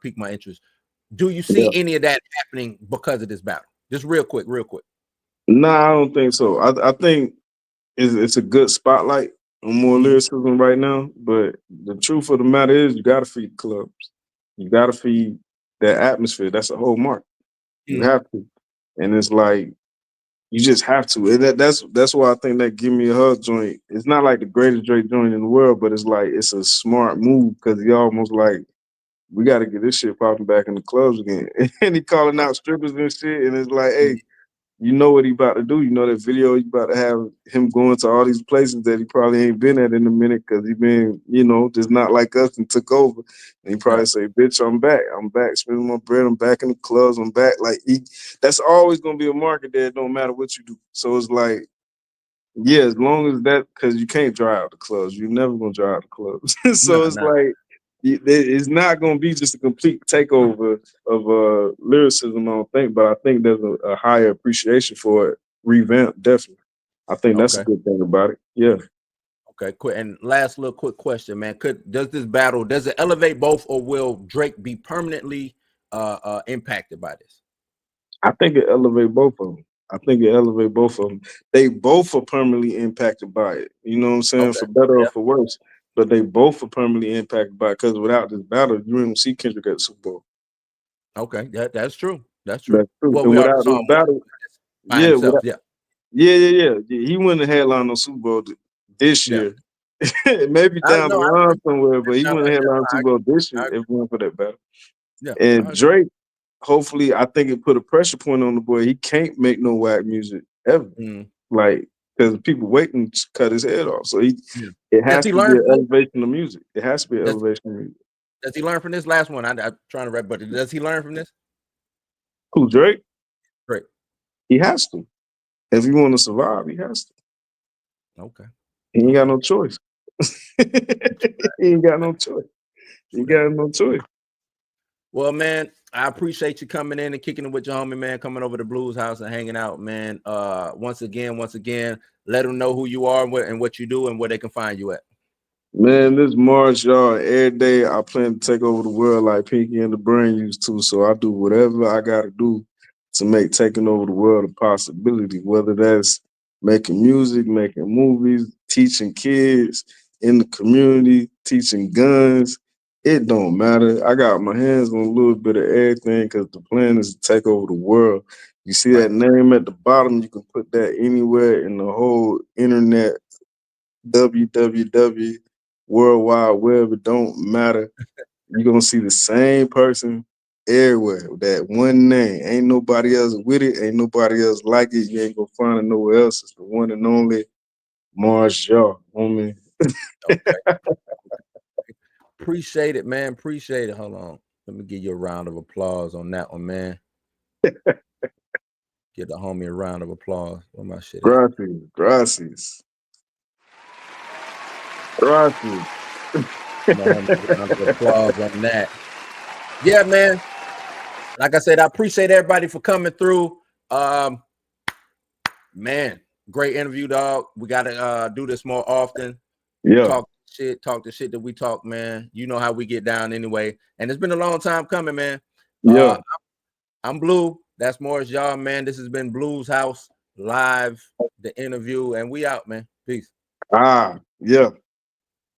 piqued my interest. Do you yeah. see any of that happening because of this battle? Just real quick. Nah, I don't think so. I think it's a good spotlight on more Mhm. lyricism right now. But the truth of the matter is, you got to feed clubs. You got to feed that atmosphere. That's a whole mark. You Mhm. have to, and it's like you just have to. And that's why I think that "Give Me a Hug" joint. It's not like the greatest Drake joint in the world, but it's like it's a smart move because he almost like we got to get this shit popping back in the clubs again. And he calling out strippers and shit, and it's like, hey, you know what he about to do. You know that video, you about to have him going to all these places that he probably ain't been at in a minute because he been, just not like us and took over. And he probably Right. say, bitch, I'm back. I'm back spending my bread. I'm back in the clubs. I'm back. Like, that's always going to be a market there, no matter what you do. So it's like, yeah, as long as that, because you can't dry out the clubs. You're never going to dry out the clubs. So No, it's no. like, it's not going to be just a complete takeover of lyricism, I don't think, but I think there's a higher appreciation for it. Revamp, definitely. I think that's a Okay. good thing about it. Yeah. Okay. Quick. And last little quick question, man. Does this battle it elevate both, or will Drake be permanently impacted by this? I think it elevate both of them. I think it elevate both of them. They both are permanently impacted by it. You know what I'm saying? Okay. For better or Yeah. for worse. But they both are permanently impacted by it because without this battle, you wouldn't see Kendrick at the Super Bowl. Okay. That's true. That's true. That's true. Well, And we already without saw this him battle, by yeah, himself. without Yeah. Yeah. He wouldn't have headlined no Super Bowl this Yeah. year. Maybe I down the know. I line agree. somewhere, but he Not wouldn't right have now. headlined Super Bowl this year I if it weren't for that battle. yeah. And I agree. Drake, hopefully, I think it put a pressure point on the boy. He can't make no whack music ever. Mm, Like, because people waiting to cut his head off. So yeah. it Does has he to be learn an from this? elevation of music. It has to be an Does, elevation of music. does he learn from this last one? I'm trying to rap, but does he learn from this? Who, Drake? Great. He has to. If he want to survive, he has to. Okay. He ain't All got right. no choice. He ain't got no choice. He True that. got no choice. Well, man, I appreciate you coming in and kicking it with your homie, man, coming over to Blues House and hanging out, man. Once again, let them know who you are and what you do and where they can find you at. Man, this Maurus Yaw, every day I plan to take over the world like Pinky and the Brain used to. So I do whatever I got to do to make taking over the world a possibility, whether that's making music, making movies, teaching kids in the community, teaching guns. It don't matter. I got my hands on a little bit of everything because the plan is to take over the world. You see Right. that name at the bottom, you can put that anywhere in the whole internet, www. World Wide Web, it don't matter. You're gonna see the same person everywhere. That one name. Ain't nobody else with it, ain't nobody else like it. You ain't gonna find it nowhere else. It's the one and only Maurus Yaw, homie. Okay. Appreciate it, man. Appreciate it. Hold on. Let me give you a round of applause on that one, man. Give the homie a round of applause. Where my shit at? Gracias. My homie a round of applause on that. Yeah, man. Like I said, I appreciate everybody for coming through. Man, great interview, dog. We gotta do this more often. Yeah, Talk the shit that we talk, man. You know how we get down anyway. And it's been a long time coming, man. yeah. I'm Blue. That's Maurus Yaw, man. This has been Blues House Live, the interview, and we out, man. Peace. Yeah.